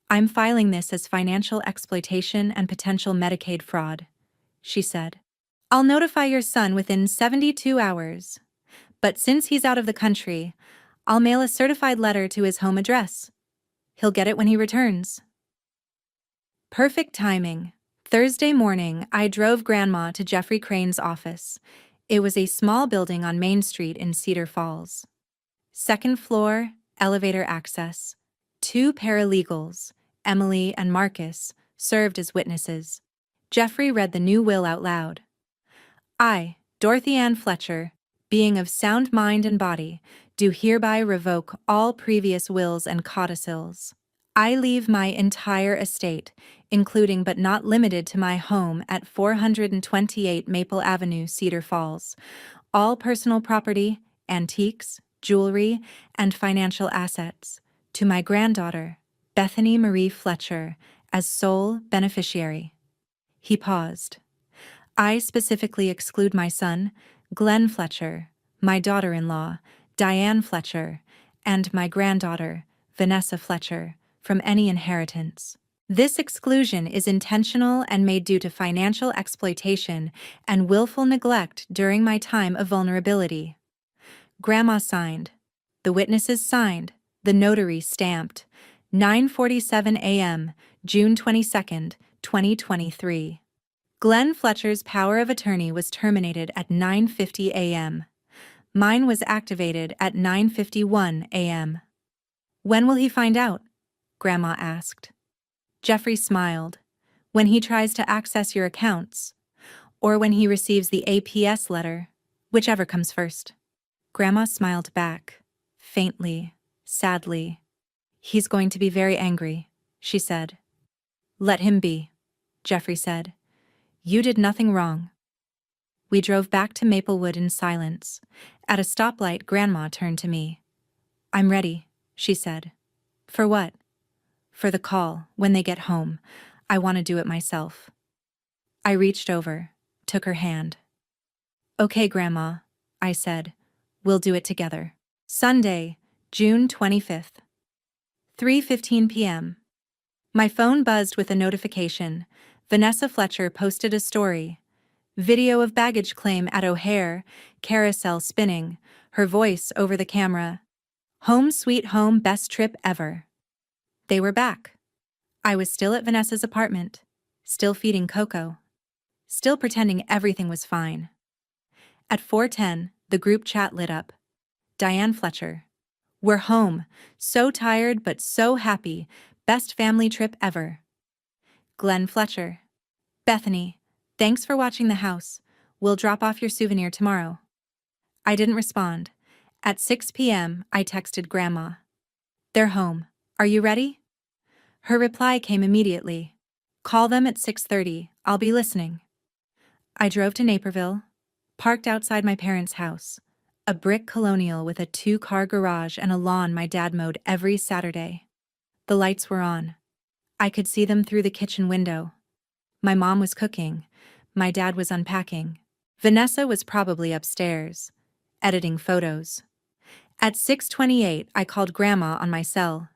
I'm filing this as financial exploitation and potential Medicaid fraud, she said. I'll notify your son within 72 hours. But since he's out of the country, I'll mail a certified letter to his home address. He'll get it when he returns. Perfect timing. Thursday morning, I drove Grandma to Jeffrey Crane's office. It was a small building on Main Street in Cedar Falls. Second floor, elevator access. 2 paralegals, Emily and Marcus, served as witnesses. Jeffrey read the new will out loud. I, Dorothy Ann Fletcher, being of sound mind and body, do hereby revoke all previous wills and codicils. I leave my entire estate, including but not limited to my home at 428 Maple Avenue, Cedar Falls, all personal property, antiques, jewelry, and financial assets, to my granddaughter, Bethany Marie Fletcher, as sole beneficiary. He paused. I specifically exclude my son, Glenn Fletcher, my daughter-in-law, Diane Fletcher, and my granddaughter, Vanessa Fletcher, from any inheritance. This exclusion is intentional and made due to financial exploitation and willful neglect during my time of vulnerability. Grandma signed. The witnesses signed. The notary stamped. 9:47 a.m., June 22nd, 2023. Glenn Fletcher's power of attorney was terminated at 9:50 a.m. Mine was activated at 9:51 a.m. When will he find out? Grandma asked. Jeffrey smiled. When he tries to access your accounts, or when he receives the APS letter, whichever comes first. Grandma smiled back, faintly, sadly. He's going to be very angry, she said. Let him be, Jeffrey said. You did nothing wrong. We drove back to Maplewood in silence. At a stoplight, Grandma turned to me. I'm ready, she said. For what? For the call, when they get home. I want to do it myself. I reached over, took her hand. Okay, Grandma, I said. We'll do it together. Sunday, June 25th. 3:15 p.m. My phone buzzed with a notification. Vanessa Fletcher posted a story. Video of baggage claim at O'Hare, carousel spinning, her voice over the camera. Home sweet home, best trip ever. They were back. I was still at Vanessa's apartment, still feeding Coco, still pretending everything was fine. At 4:10, the group chat lit up. Diane Fletcher. We're home, so tired but so happy, best family trip ever. Glenn Fletcher. Bethany, thanks for watching the house. We'll drop off your souvenir tomorrow. I didn't respond. At 6 p.m., I texted Grandma. They're home. Are you ready? Her reply came immediately. Call them at 6:30. I'll be listening. I drove to Naperville, parked outside my parents' house, a brick colonial with a 2-car garage and a lawn my dad mowed every Saturday. The lights were on. I could see them through the kitchen window. My mom was cooking. My dad was unpacking. Vanessa was probably upstairs, editing photos. At 6:28, I called Grandma on my cell.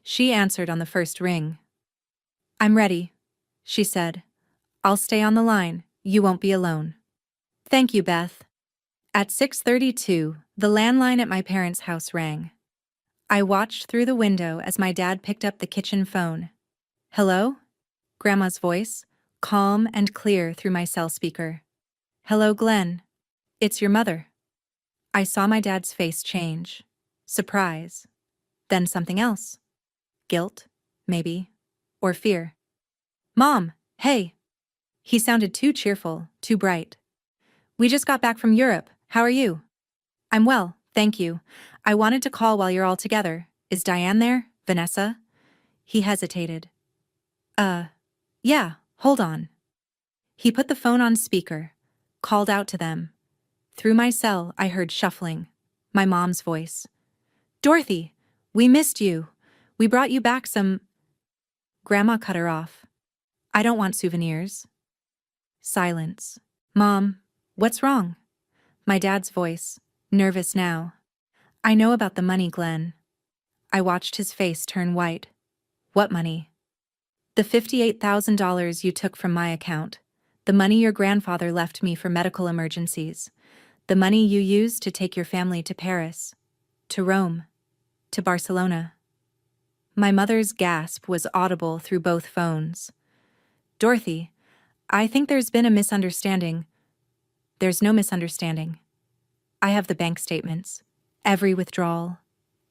She answered on the first ring. I'm ready, she said. I'll stay on the line. You won't be alone. Thank you, Beth. At 6:32, the landline at my parents' house rang. I watched through the window as my dad picked up the kitchen phone. Hello? Grandma's voice, calm and clear through my cell speaker. Hello, Glenn. It's your mother. I saw my dad's face change. Surprise. Then something else. Guilt, maybe. Or fear. Mom, hey. He sounded too cheerful, too bright. We just got back from Europe. How are you? I'm well, thank you. I wanted to call while you're all together. Is Diane there, Vanessa? He hesitated. Yeah, hold on. He put the phone on speaker, called out to them. Through my cell, I heard shuffling. My mom's voice. Dorothy, we missed you. We brought you back some... Grandma cut her off. I don't want souvenirs. Silence. Mom, what's wrong? My dad's voice, nervous now. I know about the money, Glenn. I watched his face turn white. What money? The $58,000 you took from my account. The money your grandfather left me for medical emergencies. The money you used to take your family to Paris, to Rome, to Barcelona. My mother's gasp was audible through both phones. Dorothy, I think there's been a misunderstanding. There's no misunderstanding. I have the bank statements, every withdrawal,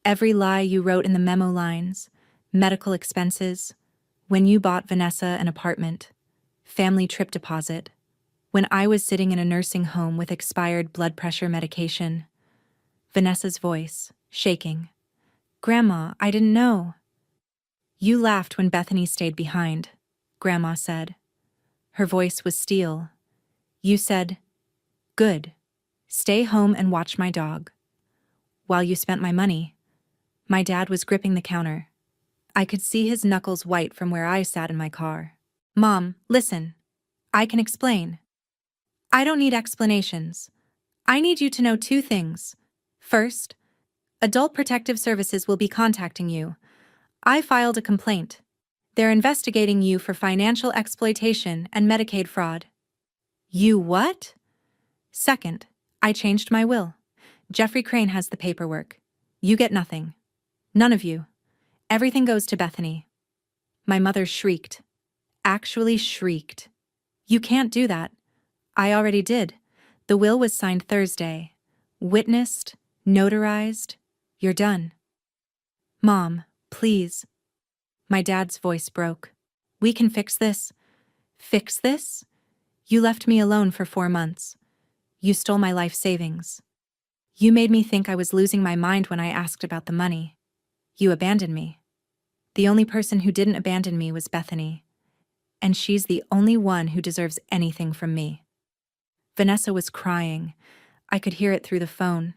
every lie you wrote in the memo lines, medical expenses, when you bought Vanessa an apartment, family trip deposit, when I was sitting in a nursing home with expired blood pressure medication. Vanessa's voice, shaking. Grandma, I didn't know. You laughed when Bethany stayed behind, Grandma said. Her voice was steel. You said, good. Stay home and watch my dog. While you spent my money. My dad was gripping the counter. I could see his knuckles white from where I sat in my car. Mom, listen. I can explain. I don't need explanations. I need you to know 2 things. First, Adult Protective Services will be contacting you. I filed a complaint. They're investigating you for financial exploitation and Medicaid fraud. You what? Second, I changed my will. Jeffrey Crane has the paperwork. You get nothing. None of you. Everything goes to Bethany. My mother shrieked. Actually shrieked. You can't do that. I already did. The will was signed Thursday. Witnessed, notarized. You're done. Mom, please. My dad's voice broke. We can fix this. Fix this? You left me alone for 4 months. You stole my life savings. You made me think I was losing my mind when I asked about the money. You abandoned me. The only person who didn't abandon me was Bethany. And she's the only one who deserves anything from me. Vanessa was crying. I could hear it through the phone.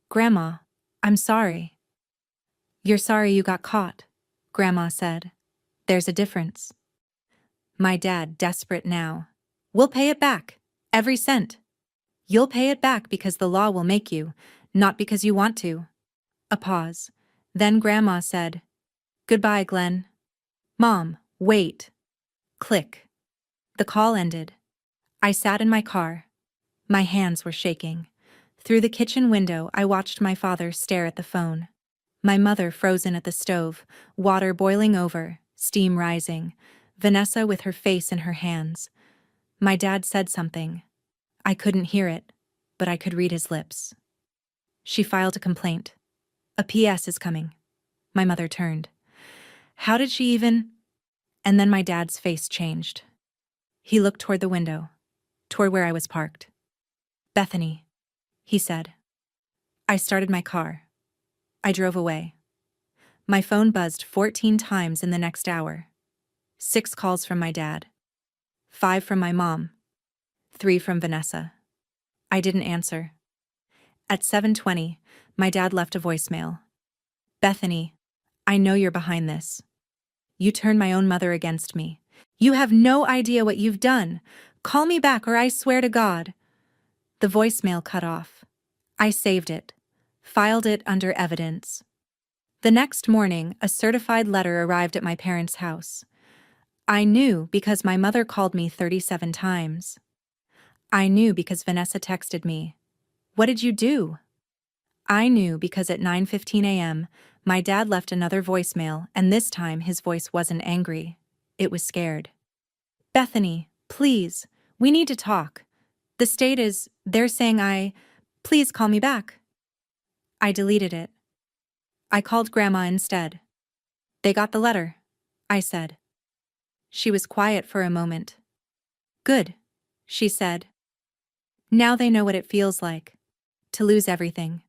Grandma, I'm sorry. You're sorry you got caught, Grandma said. There's a difference. My dad, desperate now. We'll pay it back. Every cent. You'll pay it back because the law will make you, not because you want to. A pause. Then Grandma said, Goodbye, Glenn. Mom, wait. Click. The call ended. I sat in my car. My hands were shaking. Through the kitchen window, I watched my father stare at the phone. My mother frozen at the stove, water boiling over, steam rising, Vanessa with her face in her hands. My dad said something. I couldn't hear it, but I could read his lips. She filed a complaint. A PS is coming. My mother turned. How did she even? And then my dad's face changed. He looked toward the window, toward where I was parked. Bethany, he said. I started my car. I drove away. My phone buzzed 14 times in the next hour. 6 calls from my dad. 5 from my mom. 3 from Vanessa. I didn't answer. At 7:20, my dad left a voicemail. Bethany, I know you're behind this. You turned my own mother against me. You have no idea what you've done. Call me back or I swear to God. The voicemail cut off. I saved it. Filed it under evidence. The next morning, a certified letter arrived at my parents' house. I knew because my mother called me 37 times. I knew because Vanessa texted me. What did you do? I knew because at 9:15 a.m., my dad left another voicemail, and this time his voice wasn't angry. It was scared. Bethany, please, we need to talk. The state they're saying please call me back. I deleted it. I called Grandma instead. They got the letter, I said. She was quiet for a moment. Good, she said. Now they know what it feels like. To lose everything.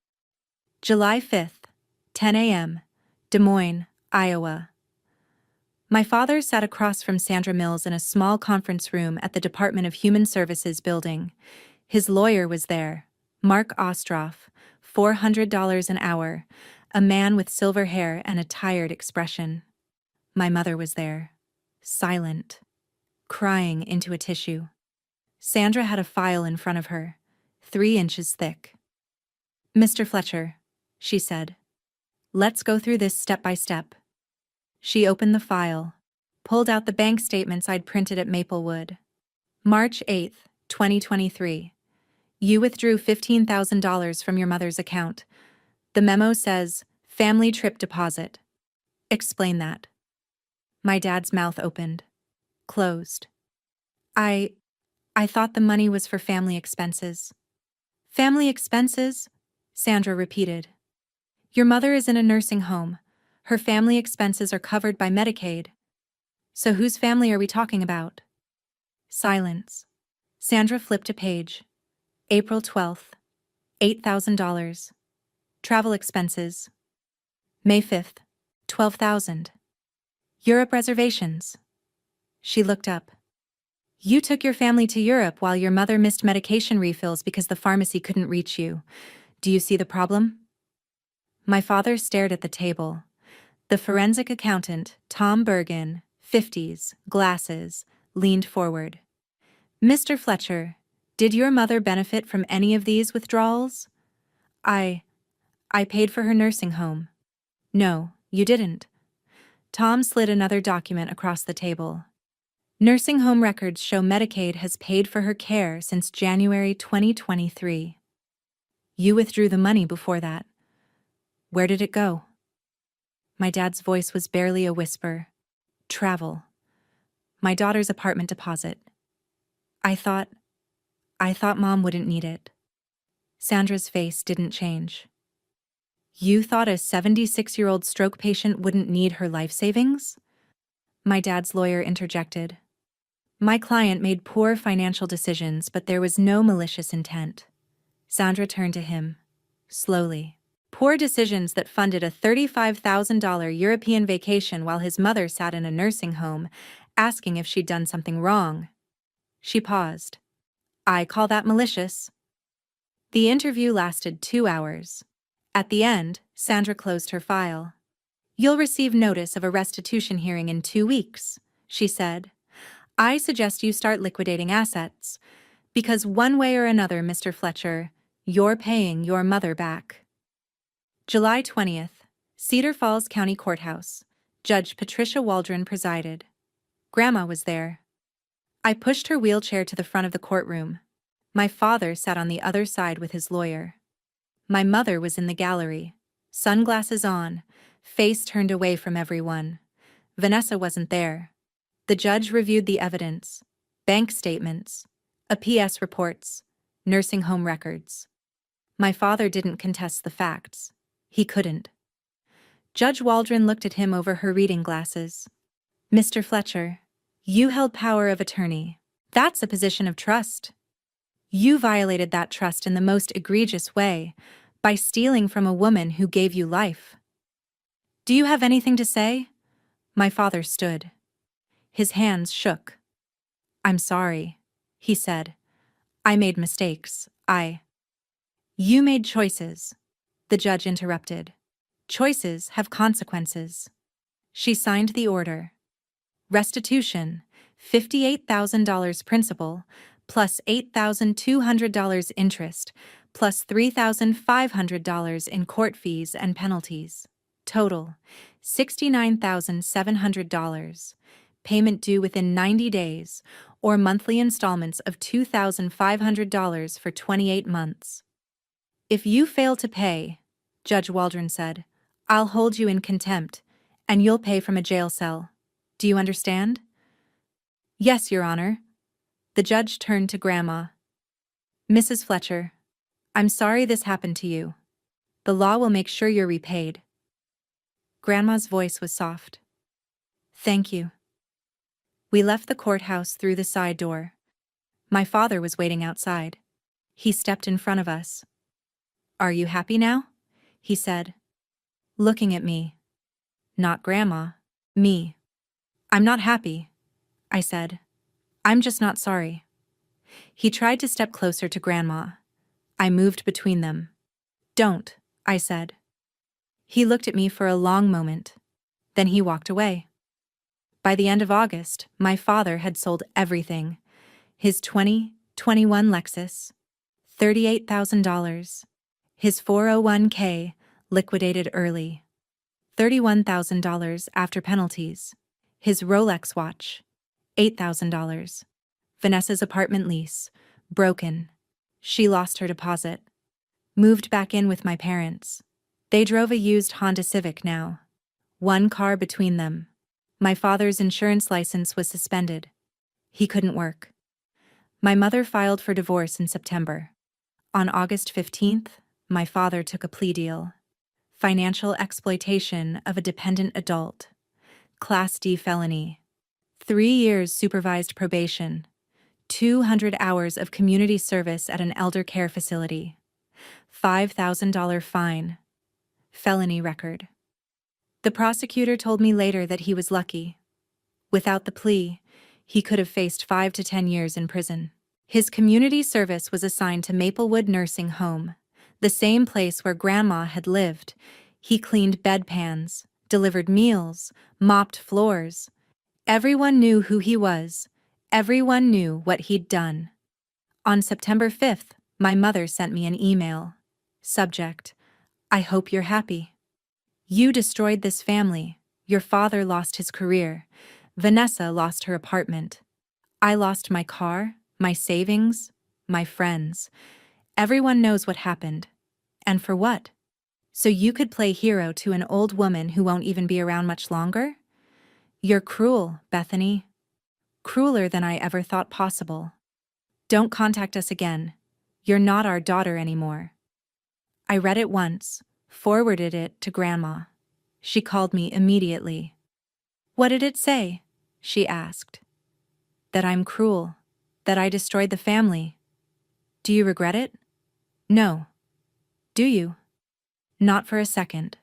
July 5th, 10 a.m., Des Moines, Iowa. My father sat across from Sandra Mills in a small conference room at the Department of Human Services building. His lawyer was there, Mark Ostroff, $400 an hour, a man with silver hair and a tired expression. My mother was there, silent, crying into a tissue. Sandra had a file in front of her, 3 inches thick. Mr. Fletcher, she said. Let's go through this step by step. She opened the file, pulled out the bank statements I'd printed at Maplewood. March 8, 2023. You withdrew $15,000 from your mother's account. The memo says, family trip deposit. Explain that. My dad's mouth opened, closed. I thought the money was for family expenses. Family expenses? Sandra repeated. Your mother is in a nursing home. Her family expenses are covered by Medicaid. So whose family are we talking about? Silence. Sandra flipped a page. April 12th. $8,000. Travel expenses. May 5th. $12,000. Europe reservations. She looked up. You took your family to Europe while your mother missed medication refills because the pharmacy couldn't reach you. Do you see the problem? My father stared at the table. The forensic accountant, Tom Bergen, 50s, glasses, leaned forward. Mr. Fletcher, did your mother benefit from any of these withdrawals? I paid for her nursing home. No, you didn't. Tom slid another document across the table. Nursing home records show Medicaid has paid for her care since January 2023. You withdrew the money before that. Where did it go? My dad's voice was barely a whisper. Travel. My daughter's apartment deposit. I thought Mom wouldn't need it. Sandra's face didn't change. You thought a 76-year-old stroke patient wouldn't need her life savings? My dad's lawyer interjected. My client made poor financial decisions, but there was no malicious intent. Sandra turned to him, slowly. Poor decisions that funded a $35,000 European vacation while his mother sat in a nursing home, asking if she'd done something wrong. She paused. I call that malicious. The interview lasted 2 hours. At the end, Sandra closed her file. You'll receive notice of a restitution hearing in 2 weeks, she said. I suggest you start liquidating assets, because one way or another, Mr. Fletcher, you're paying your mother back. July 20th, Cedar Falls County Courthouse, Judge Patricia Waldron presided. Grandma was there. I pushed her wheelchair to the front of the courtroom. My father sat on the other side with his lawyer. My mother was in the gallery, sunglasses on, face turned away from everyone. Vanessa wasn't there. The judge reviewed the evidence, bank statements, APS reports, nursing home records. My father didn't contest the facts. He couldn't. Judge Waldron looked at him over her reading glasses. Mr. Fletcher, you held power of attorney. That's a position of trust. You violated that trust in the most egregious way, by stealing from a woman who gave you life. Do you have anything to say? My father stood. His hands shook. I'm sorry, he said. I made mistakes. You made choices, the judge interrupted. Choices have consequences. She signed the order. Restitution, $58,000 principal, plus $8,200 interest, plus $3,500 in court fees and penalties. Total, $69,700. Payment due within 90 days, or monthly installments of $2,500 for 28 months. If you fail to pay, Judge Waldron said, I'll hold you in contempt, and you'll pay from a jail cell. Do you understand? Yes, Your Honor. The judge turned to Grandma. Mrs. Fletcher, I'm sorry this happened to you. The law will make sure you're repaid. Grandma's voice was soft. Thank you. We left the courthouse through the side door. My father was waiting outside. He stepped in front of us. Are you happy now? He said, looking at me. Not Grandma, me. I'm not happy, I said. I'm just not sorry. He tried to step closer to Grandma. I moved between them. Don't, I said. He looked at me for a long moment. Then he walked away. By the end of August, my father had sold everything. His 2021 Lexus, $38,000. His 401k, liquidated early. $31,000 after penalties. His Rolex watch, $8,000. Vanessa's apartment lease, broken. She lost her deposit. Moved back in with my parents. They drove a used Honda Civic now. One car between them. My father's insurance license was suspended. He couldn't work. My mother filed for divorce in September. On August 15th, my father took a plea deal. Financial exploitation of a dependent adult. Class D felony. 3 years supervised probation. 200 hours of community service at an elder care facility. $5,000 fine. Felony record. The prosecutor told me later that he was lucky. Without the plea, he could have faced 5 to 10 years in prison. His community service was assigned to Maplewood Nursing Home, the same place where Grandma had lived. He cleaned bedpans, delivered meals, mopped floors. Everyone knew who he was. Everyone knew what he'd done. On September 5th, my mother sent me an email. Subject: I hope you're happy. You destroyed this family. Your father lost his career. Vanessa lost her apartment. I lost my car, my savings, my friends. Everyone knows what happened. And for what? So you could play hero to an old woman who won't even be around much longer? You're cruel, Bethany. Crueler than I ever thought possible. Don't contact us again. You're not our daughter anymore. I read it once, forwarded it to Grandma. She called me immediately. What did it say? She asked. That I'm cruel, that I destroyed the family. Do you regret it? No. Do you? Not for a second.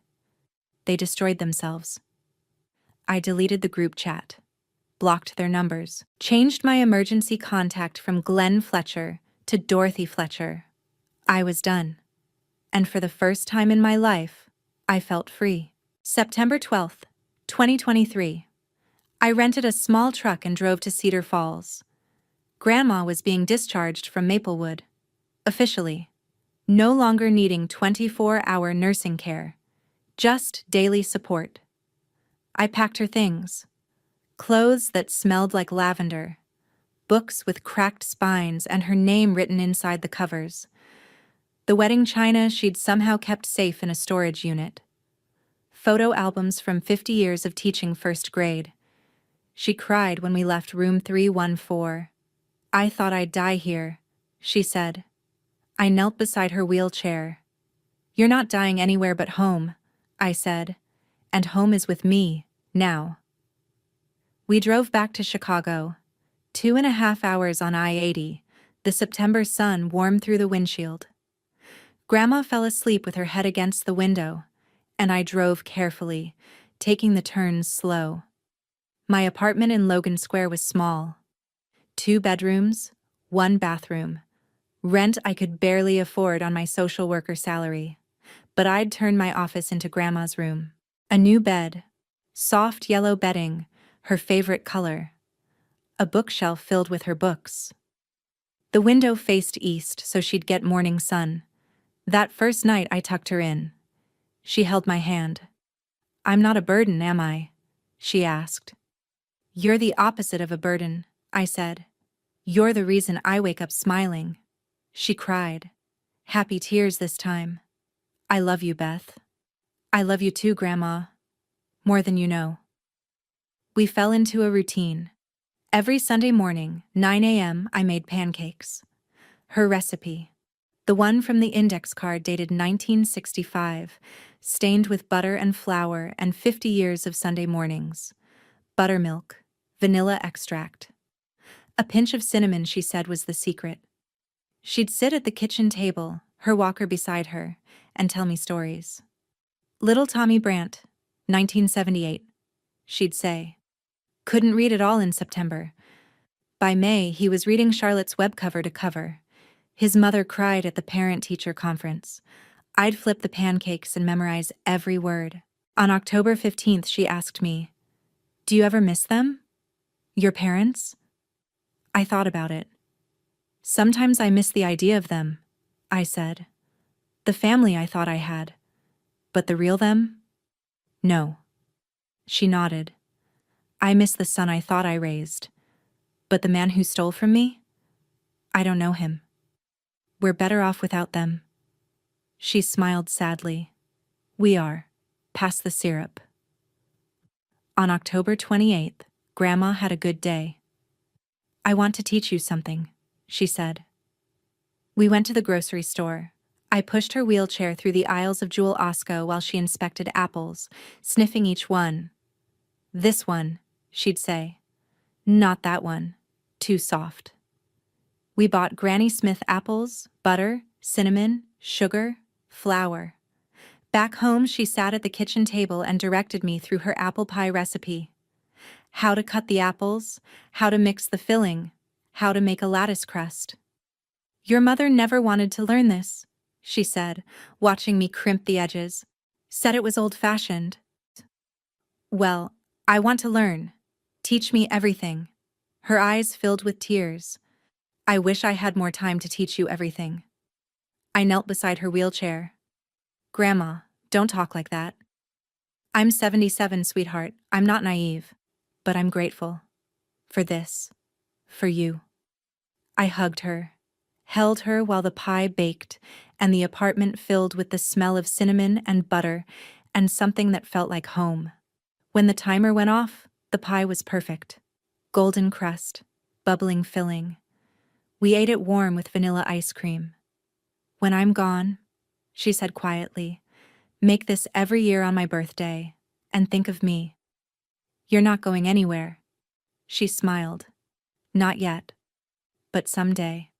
They destroyed themselves. I deleted the group chat, blocked their numbers, changed my emergency contact from Glenn Fletcher to Dorothy Fletcher. I was done. And for the first time in my life, I felt free. September 12th, 2023. I rented a small truck and drove to Cedar Falls. Grandma was being discharged from Maplewood. Officially. No longer needing 24-hour nursing care. Just daily support. I packed her things. Clothes that smelled like lavender, books with cracked spines and her name written inside the covers. The wedding china she'd somehow kept safe in a storage unit. Photo albums from 50 years of teaching first grade. She cried when we left room 314. "I thought I'd die here," she said. I knelt beside her wheelchair. "You're not dying anywhere but home," I said, "and home is with me, now." We drove back to Chicago. 2.5 hours on I-80, the September sun warm through the windshield. Grandma fell asleep with her head against the window, and I drove carefully, taking the turns slow. My apartment in Logan Square was small. 2 bedrooms, 1 bathroom. Rent I could barely afford on my social worker salary, but I'd turned my office into Grandma's room. A new bed, soft yellow bedding, her favorite color. A bookshelf filled with her books. The window faced east so she'd get morning sun. That first night I tucked her in. She held my hand. "I'm not a burden, am I?" she asked. "You're the opposite of a burden," I said. "You're the reason I wake up smiling." She cried. Happy tears this time. "I love you, Beth." "I love you too, Grandma. More than you know." We fell into a routine. Every Sunday morning, 9 a.m., I made pancakes. Her recipe. The one from the index card dated 1965, stained with butter and flour and 50 years of Sunday mornings. Buttermilk, vanilla extract. A pinch of cinnamon, she said, was the secret. She'd sit at the kitchen table, her walker beside her, and tell me stories. "Little Tommy Brant, 1978, she'd say. Couldn't read it all in September. By May, he was reading Charlotte's Web cover to cover. His mother cried at the parent-teacher conference. I'd flip the pancakes and memorize every word. On October 15th, she asked me, "Do you ever miss them? Your parents?" I thought about it. "Sometimes I miss the idea of them," I said. "The family I thought I had. But the real them? No." She nodded. "I miss the son I thought I raised. But the man who stole from me? I don't know him. We're better off without them." She smiled sadly. "We are, past the syrup." On October 28th, Grandma had a good day. "I want to teach you something," she said. We went to the grocery store. I pushed her wheelchair through the aisles of Jewel Osco while she inspected apples, sniffing each one. "This one," she'd say. "Not that one. Too soft." We bought Granny Smith apples, butter, cinnamon, sugar, flour. Back home, she sat at the kitchen table and directed me through her apple pie recipe. How to cut the apples, how to mix the filling, how to make a lattice crust. "Your mother never wanted to learn this," she said, watching me crimp the edges. "Said it was old-fashioned." "Well, I want to learn. Teach me everything." Her eyes filled with tears. "I wish I had more time to teach you everything." I knelt beside her wheelchair. "Grandma, don't talk like that. I'm 77, sweetheart. I'm not naive. But I'm grateful. For this. For you." I hugged her, held her while the pie baked, and the apartment filled with the smell of cinnamon and butter and something that felt like home. When the timer went off, the pie was perfect. Golden crust, bubbling filling. We ate it warm with vanilla ice cream. "When I'm gone," she said quietly, "make this every year on my birthday, and think of me. You're not going anywhere." She smiled. "Not yet. But someday."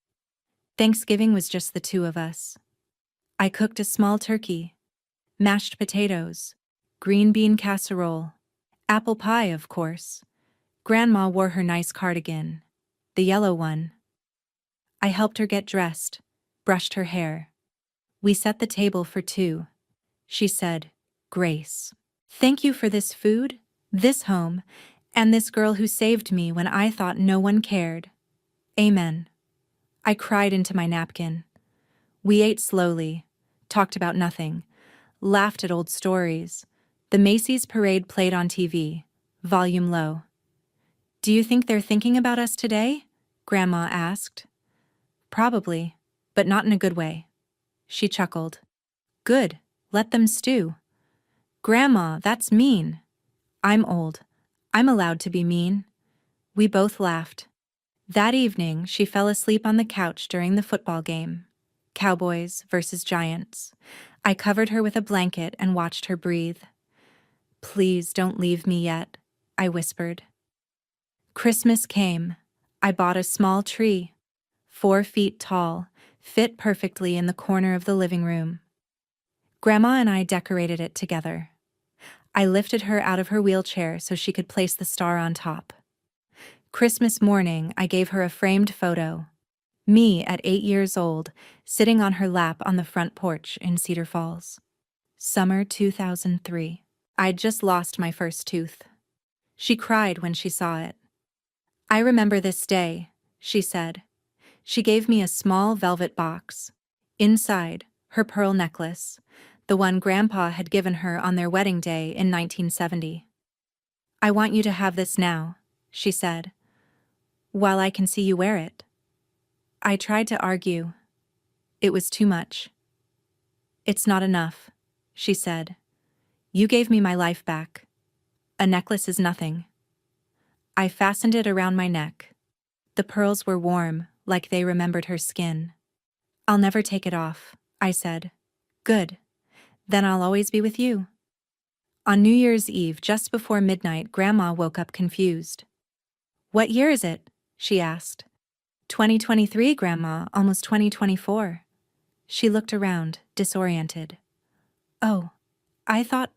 Thanksgiving was just the two of us. I cooked a small turkey, mashed potatoes, green bean casserole, apple pie, of course. Grandma wore her nice cardigan, the yellow one. I helped her get dressed, brushed her hair. We set the table for 2. She said, "Grace, thank you for this food, this home, and this girl who saved me when I thought no one cared. Amen." I cried into my napkin. We ate slowly, talked about nothing, laughed at old stories, The Macy's parade played on TV, volume low. "Do you think they're thinking about us today?" Grandma asked. "Probably, but not in a good way." She chuckled. "Good, let them stew." "Grandma, that's mean." "I'm old. I'm allowed to be mean." We both laughed. That evening, she fell asleep on the couch during the football game. Cowboys versus Giants. I covered her with a blanket and watched her breathe. "Please don't leave me yet," I whispered. Christmas came. I bought a small tree, 4 feet tall, fit perfectly in the corner of the living room. Grandma and I decorated it together. I lifted her out of her wheelchair so she could place the star on top. Christmas morning, I gave her a framed photo. Me at 8 years old, sitting on her lap on the front porch in Cedar Falls. Summer 2003. I'd just lost my first tooth. She cried when she saw it. "I remember this day," she said. She gave me a small velvet box. Inside, her pearl necklace, the one Grandpa had given her on their wedding day in 1970. "I want you to have this now," she said, "while I can see you wear it." I tried to argue. It was too much. "It's not enough," she said. "You gave me my life back. A necklace is nothing." I fastened it around my neck. The pearls were warm, like they remembered her skin. "I'll never take it off," I said. "Good. Then I'll always be with you." On New Year's Eve, just before midnight, Grandma woke up confused. "What year is it?" she asked. 2023, Grandma, almost 2024. She looked around, disoriented. "Oh, I thought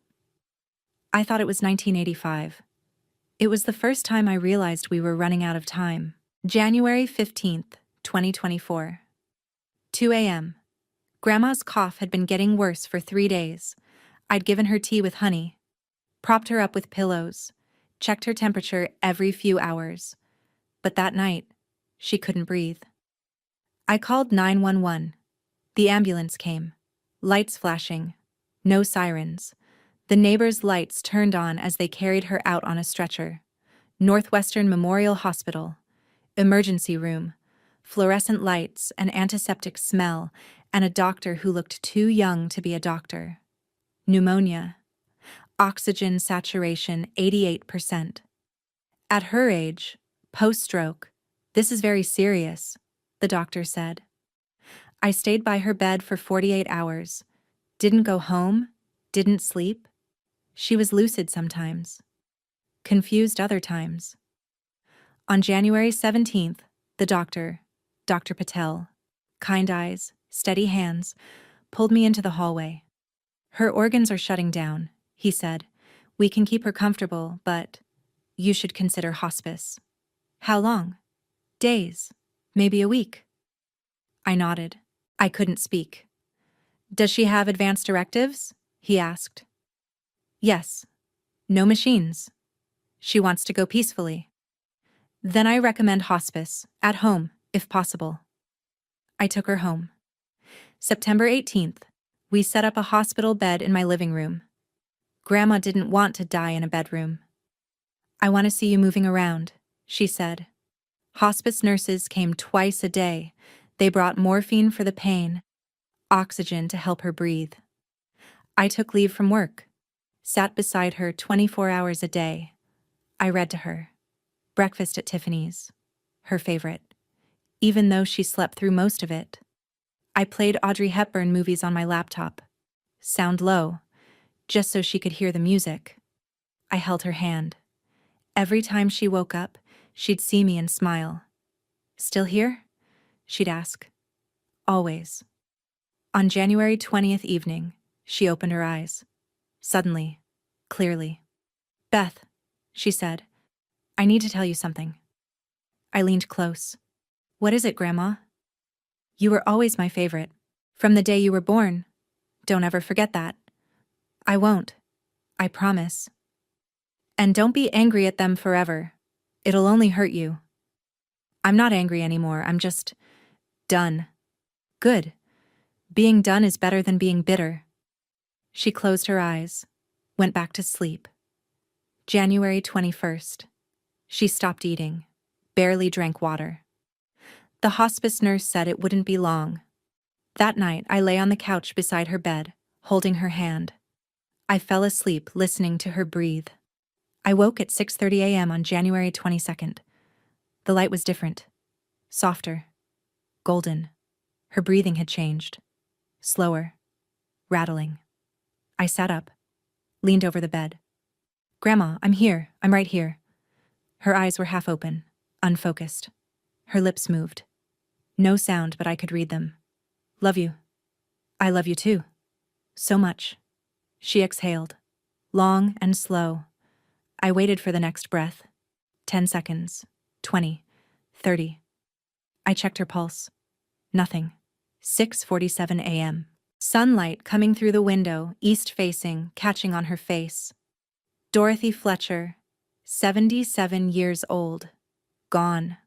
it was 1985. It was the first time I realized we were running out of time. January 15th, 2024. 2 a.m. Grandma's cough had been getting worse for 3 days. I'd given her tea with honey, propped her up with pillows, checked her temperature every few hours. But that night, she couldn't breathe. I called 911. The ambulance came. Lights flashing. No sirens. The neighbors' lights turned on as they carried her out on a stretcher. Northwestern Memorial Hospital. Emergency room. Fluorescent lights, an antiseptic smell, and a doctor who looked too young to be a doctor. Pneumonia. Oxygen saturation 88%. At her age, post-stroke, "This is very serious," the doctor said. I stayed by her bed for 48 hours. Didn't go home, didn't sleep. She was lucid sometimes. Confused other times. On January 17th, the doctor, Dr. Patel, kind eyes, steady hands, pulled me into the hallway. "Her organs are shutting down," he said. "We can keep her comfortable, but you should consider hospice." "How long?" "Days. Maybe a week." I nodded. I couldn't speak. "Does she have advanced directives?" he asked. "Yes. No machines. She wants to go peacefully." "Then I recommend hospice, at home, if possible." I took her home. September 18th, we set up a hospital bed in my living room. Grandma didn't want to die in a bedroom. "I want to see you moving around," she said. Hospice nurses came twice a day. They brought morphine for the pain, oxygen to help her breathe. I took leave from work, sat beside her 24 hours a day. I read to her. Breakfast at Tiffany's, her favorite, even though she slept through most of it. I played Audrey Hepburn movies on my laptop, sound low, just so she could hear the music. I held her hand. Every time she woke up, she'd see me and smile. "Still here?" she'd ask. Always. On January 20th evening, she opened her eyes. Suddenly, clearly. "Beth," she said, "I need to tell you something." I leaned close. "What is it, Grandma?" "You were always my favorite. From the day you were born. Don't ever forget that." "I won't. I promise." "And don't be angry at them forever. It'll only hurt you." "I'm not angry anymore. I'm just done." "Good. Being done is better than being bitter." She closed her eyes. Went back to sleep. January 21st. She stopped eating. Barely drank water. The hospice nurse said it wouldn't be long. That night, I lay on the couch beside her bed, holding her hand. I fell asleep listening to her breathe. I woke at 6:30 a.m. on January 22nd. The light was different. Softer. Golden. Her breathing had changed. Slower. Rattling. I sat up. Leaned over the bed. "Grandma, I'm here. I'm right here." Her eyes were half open. Unfocused. Her lips moved. No sound, but I could read them. "Love you." "I love you too. So much." She exhaled. Long and slow. I waited for the next breath. 10 seconds. 20. 30. I checked her pulse. Nothing. 6:47 a.m. Sunlight coming through the window, east-facing, catching on her face. Dorothy Fletcher, 77 years old. Gone.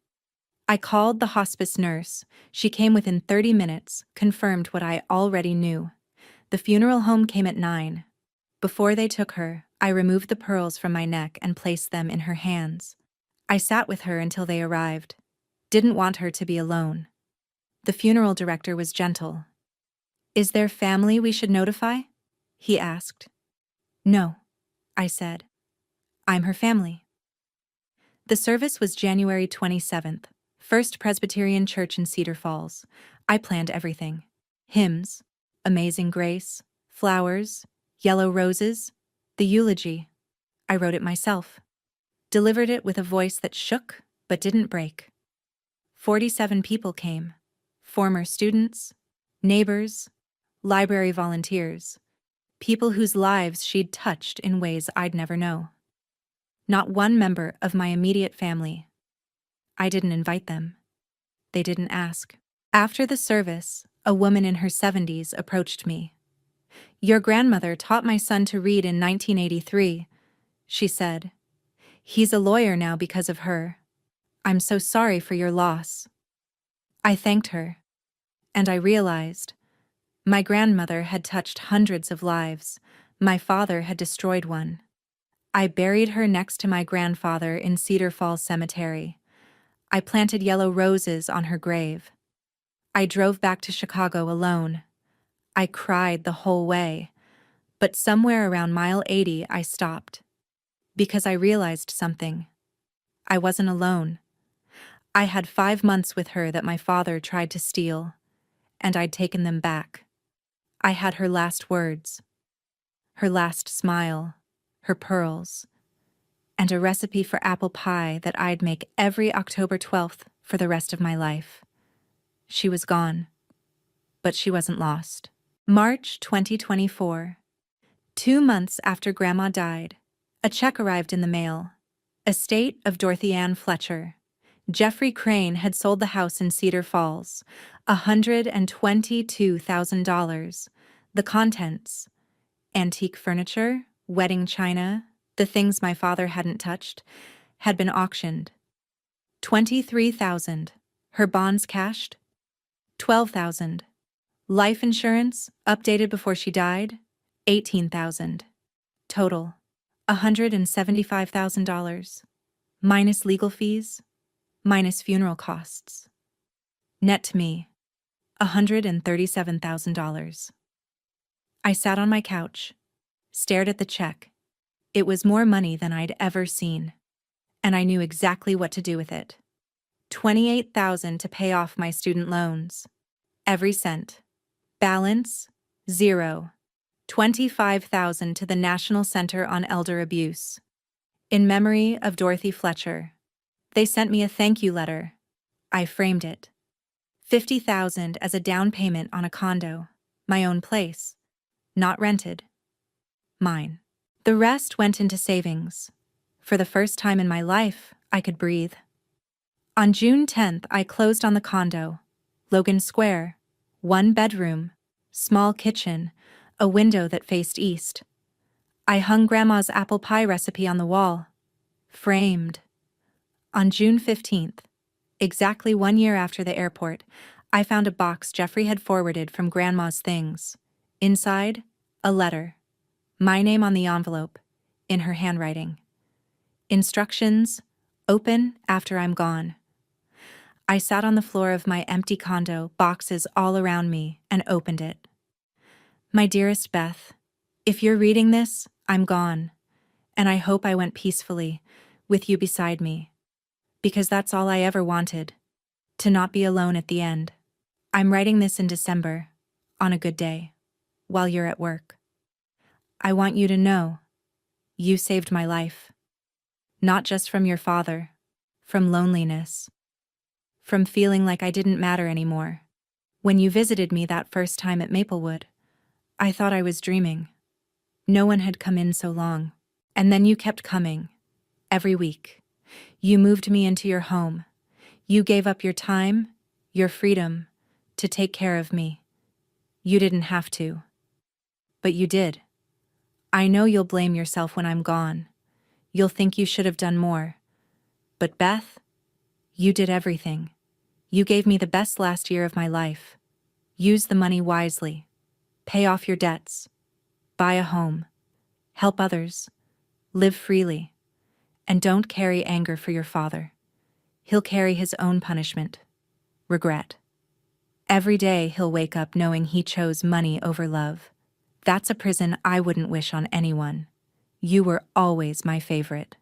I called the hospice nurse. She came within 30 minutes, confirmed what I already knew. The funeral home came at 9. Before they took her, I removed the pearls from my neck and placed them in her hands. I sat with her until they arrived. Didn't want her to be alone. The funeral director was gentle. "Is there family we should notify?" he asked. "No," I said. "I'm her family." The service was January 27th, First Presbyterian Church in Cedar Falls. I planned everything. Hymns, Amazing Grace, flowers, yellow roses, the eulogy. I wrote it myself. Delivered it with a voice that shook but didn't break. 47 people came. Former students, neighbors, library volunteers, people whose lives she'd touched in ways I'd never know. Not one member of my immediate family. I didn't invite them. They didn't ask. After the service, a woman in her 70s approached me. "Your grandmother taught my son to read in 1983, she said. "He's a lawyer now because of her. I'm so sorry for your loss." I thanked her, and I realized my grandmother had touched hundreds of lives. My father had destroyed one. I buried her next to my grandfather in Cedar Falls Cemetery. I planted yellow roses on her grave. I drove back to Chicago alone. I cried the whole way, but somewhere around mile 80 I stopped. Because I realized something. I wasn't alone. I had 5 months with her that my father tried to steal, and I'd taken them back. I had her last words, her last smile, her pearls, and a recipe for apple pie that I'd make every October 12th for the rest of my life. She was gone, but she wasn't lost. March 2024. 2 months after Grandma died, a check arrived in the mail. Estate of Dorothy Ann Fletcher. Jeffrey Crane had sold the house in Cedar Falls, $122,000. The contents: antique furniture, wedding china, the things my father hadn't touched, had been auctioned. $23,000. Her bonds cashed. $12,000. Life insurance, updated before she died. $18,000. Total: $175,000. Minus legal fees, minus funeral costs. Net to me, $137,000. I sat on my couch, stared at the check. It was more money than I'd ever seen, and I knew exactly what to do with it. $28,000 to pay off my student loans. Every cent. Balance, 0. $25,000 to the National Center on Elder Abuse. In memory of Dorothy Fletcher. They sent me a thank you letter. I framed it. $50,000 as a down payment on a condo, my own place, not rented. Mine. The rest went into savings. For the first time in my life, I could breathe. On June 10th, I closed on the condo. Logan Square, 1 bedroom, small kitchen, a window that faced east. I hung Grandma's apple pie recipe on the wall. Framed. On June 15th, exactly 1 year after the airport, I found a box Jeffrey had forwarded from Grandma's things. Inside, a letter. My name on the envelope, in her handwriting. Instructions: open after I'm gone. I sat on the floor of my empty condo, boxes all around me, and opened it. My dearest Beth, if you're reading this, I'm gone, and I hope I went peacefully, with you beside me, because that's all I ever wanted, to not be alone at the end. I'm writing this in December, on a good day, while you're at work. I want you to know, you saved my life. Not just from your father, from loneliness, from feeling like I didn't matter anymore. When you visited me that first time at Maplewood, I thought I was dreaming. No one had come in so long. And then you kept coming, every week. You moved me into your home. You gave up your time, your freedom, to take care of me. You didn't have to. But you did. I know you'll blame yourself when I'm gone. You'll think you should have done more. But Beth, you did everything. You gave me the best last year of my life. Use the money wisely. Pay off your debts. Buy a home. Help others. Live freely. And don't carry anger for your father. He'll carry his own punishment. Regret. Every day he'll wake up knowing he chose money over love. That's a prison I wouldn't wish on anyone. You were always my favorite.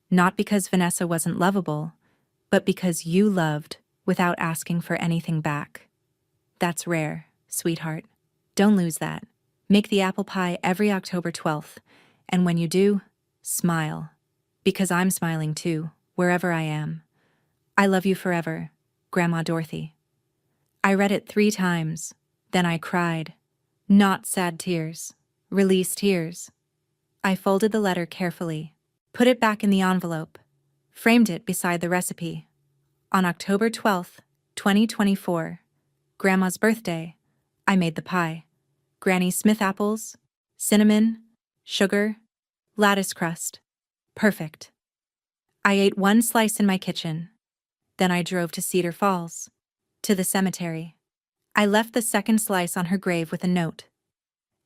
Not because Vanessa wasn't lovable, but because you loved without asking for anything back. That's rare, sweetheart. Don't lose that. Make the apple pie every October 12th, and when you do, smile. Because I'm smiling too, wherever I am. I love you forever, Grandma Dorothy. I read it 3 times, then I cried. Not sad tears, released tears. I folded the letter carefully, put it back in the envelope, framed it beside the recipe. On October 12th, 2024, Grandma's birthday, I made the pie. Granny Smith apples, cinnamon, sugar, lattice crust. Perfect. I ate 1 slice in my kitchen. Then I drove to Cedar Falls, to the cemetery. I left the second slice on her grave with a note.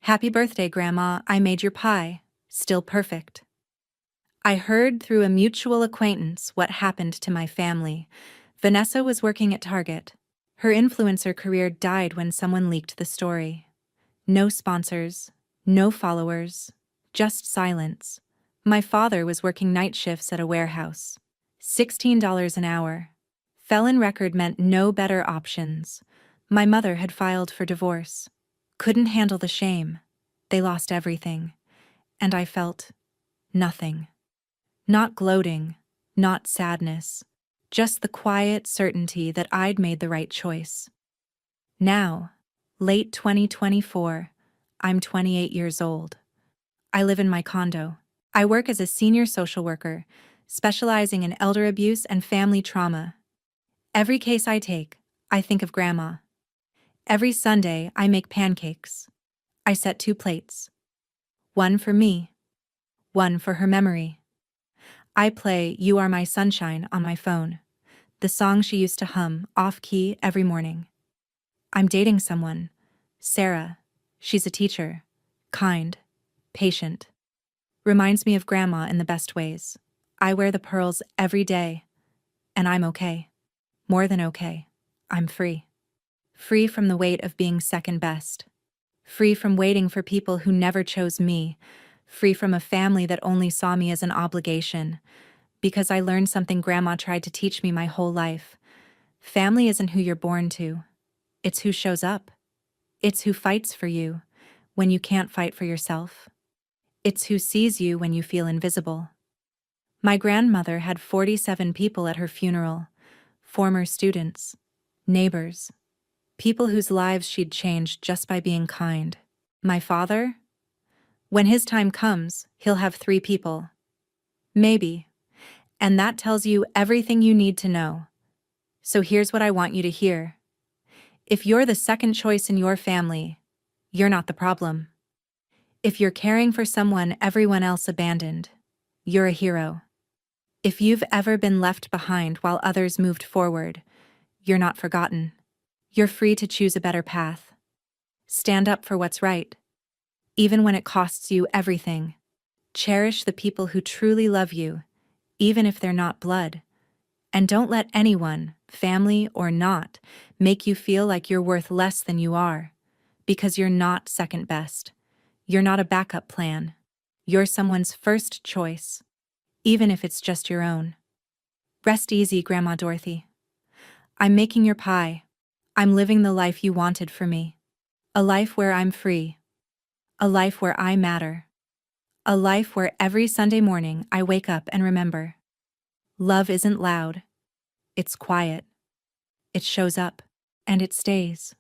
Happy birthday, Grandma, I made your pie, still perfect. I heard through a mutual acquaintance what happened to my family. Vanessa was working at Target. Her influencer career died when someone leaked the story. No sponsors, no followers, just silence. My father was working night shifts at a warehouse. $16 an hour. Felon record meant no better options. My mother had filed for divorce. Couldn't handle the shame. They lost everything. And I felt nothing. Not gloating, not sadness. Just the quiet certainty that I'd made the right choice. Now, late 2024, I'm 28 years old. I live in my condo. I work as a senior social worker, specializing in elder abuse and family trauma. Every case I take, I think of Grandma. Every Sunday, I make pancakes. I set 2 plates. One for me, one for her memory. I play You Are My Sunshine on my phone, the song she used to hum off-key every morning. I'm dating someone, Sarah. She's a teacher, kind, patient. Reminds me of Grandma in the best ways. I wear the pearls every day, and I'm okay. More than okay. I'm free. Free from the weight of being second best. Free from waiting for people who never chose me. Free from a family that only saw me as an obligation. Because I learned something Grandma tried to teach me my whole life. Family isn't who you're born to. It's who shows up. It's who fights for you when you can't fight for yourself. It's who sees you when you feel invisible. My grandmother had 47 people at her funeral. Former students, neighbors, people whose lives she'd changed just by being kind. My father? When his time comes, he'll have 3 people. Maybe. And that tells you everything you need to know. So here's what I want you to hear. If you're the second choice in your family, you're not the problem. If you're caring for someone everyone else abandoned, you're a hero. If you've ever been left behind while others moved forward, you're not forgotten. You're free to choose a better path. Stand up for what's right. even when it costs you everything. Cherish the people who truly love you, even if they're not blood. And don't let anyone, family or not, make you feel like you're worth less than you are. Because you're not second best. You're not a backup plan. You're someone's first choice, even if it's just your own. Rest easy, Grandma Dorothy. I'm making your pie. I'm living the life you wanted for me. A life where I'm free. A life where I matter. A life where every Sunday morning I wake up and remember. Love isn't loud. It's quiet. It shows up. And it stays.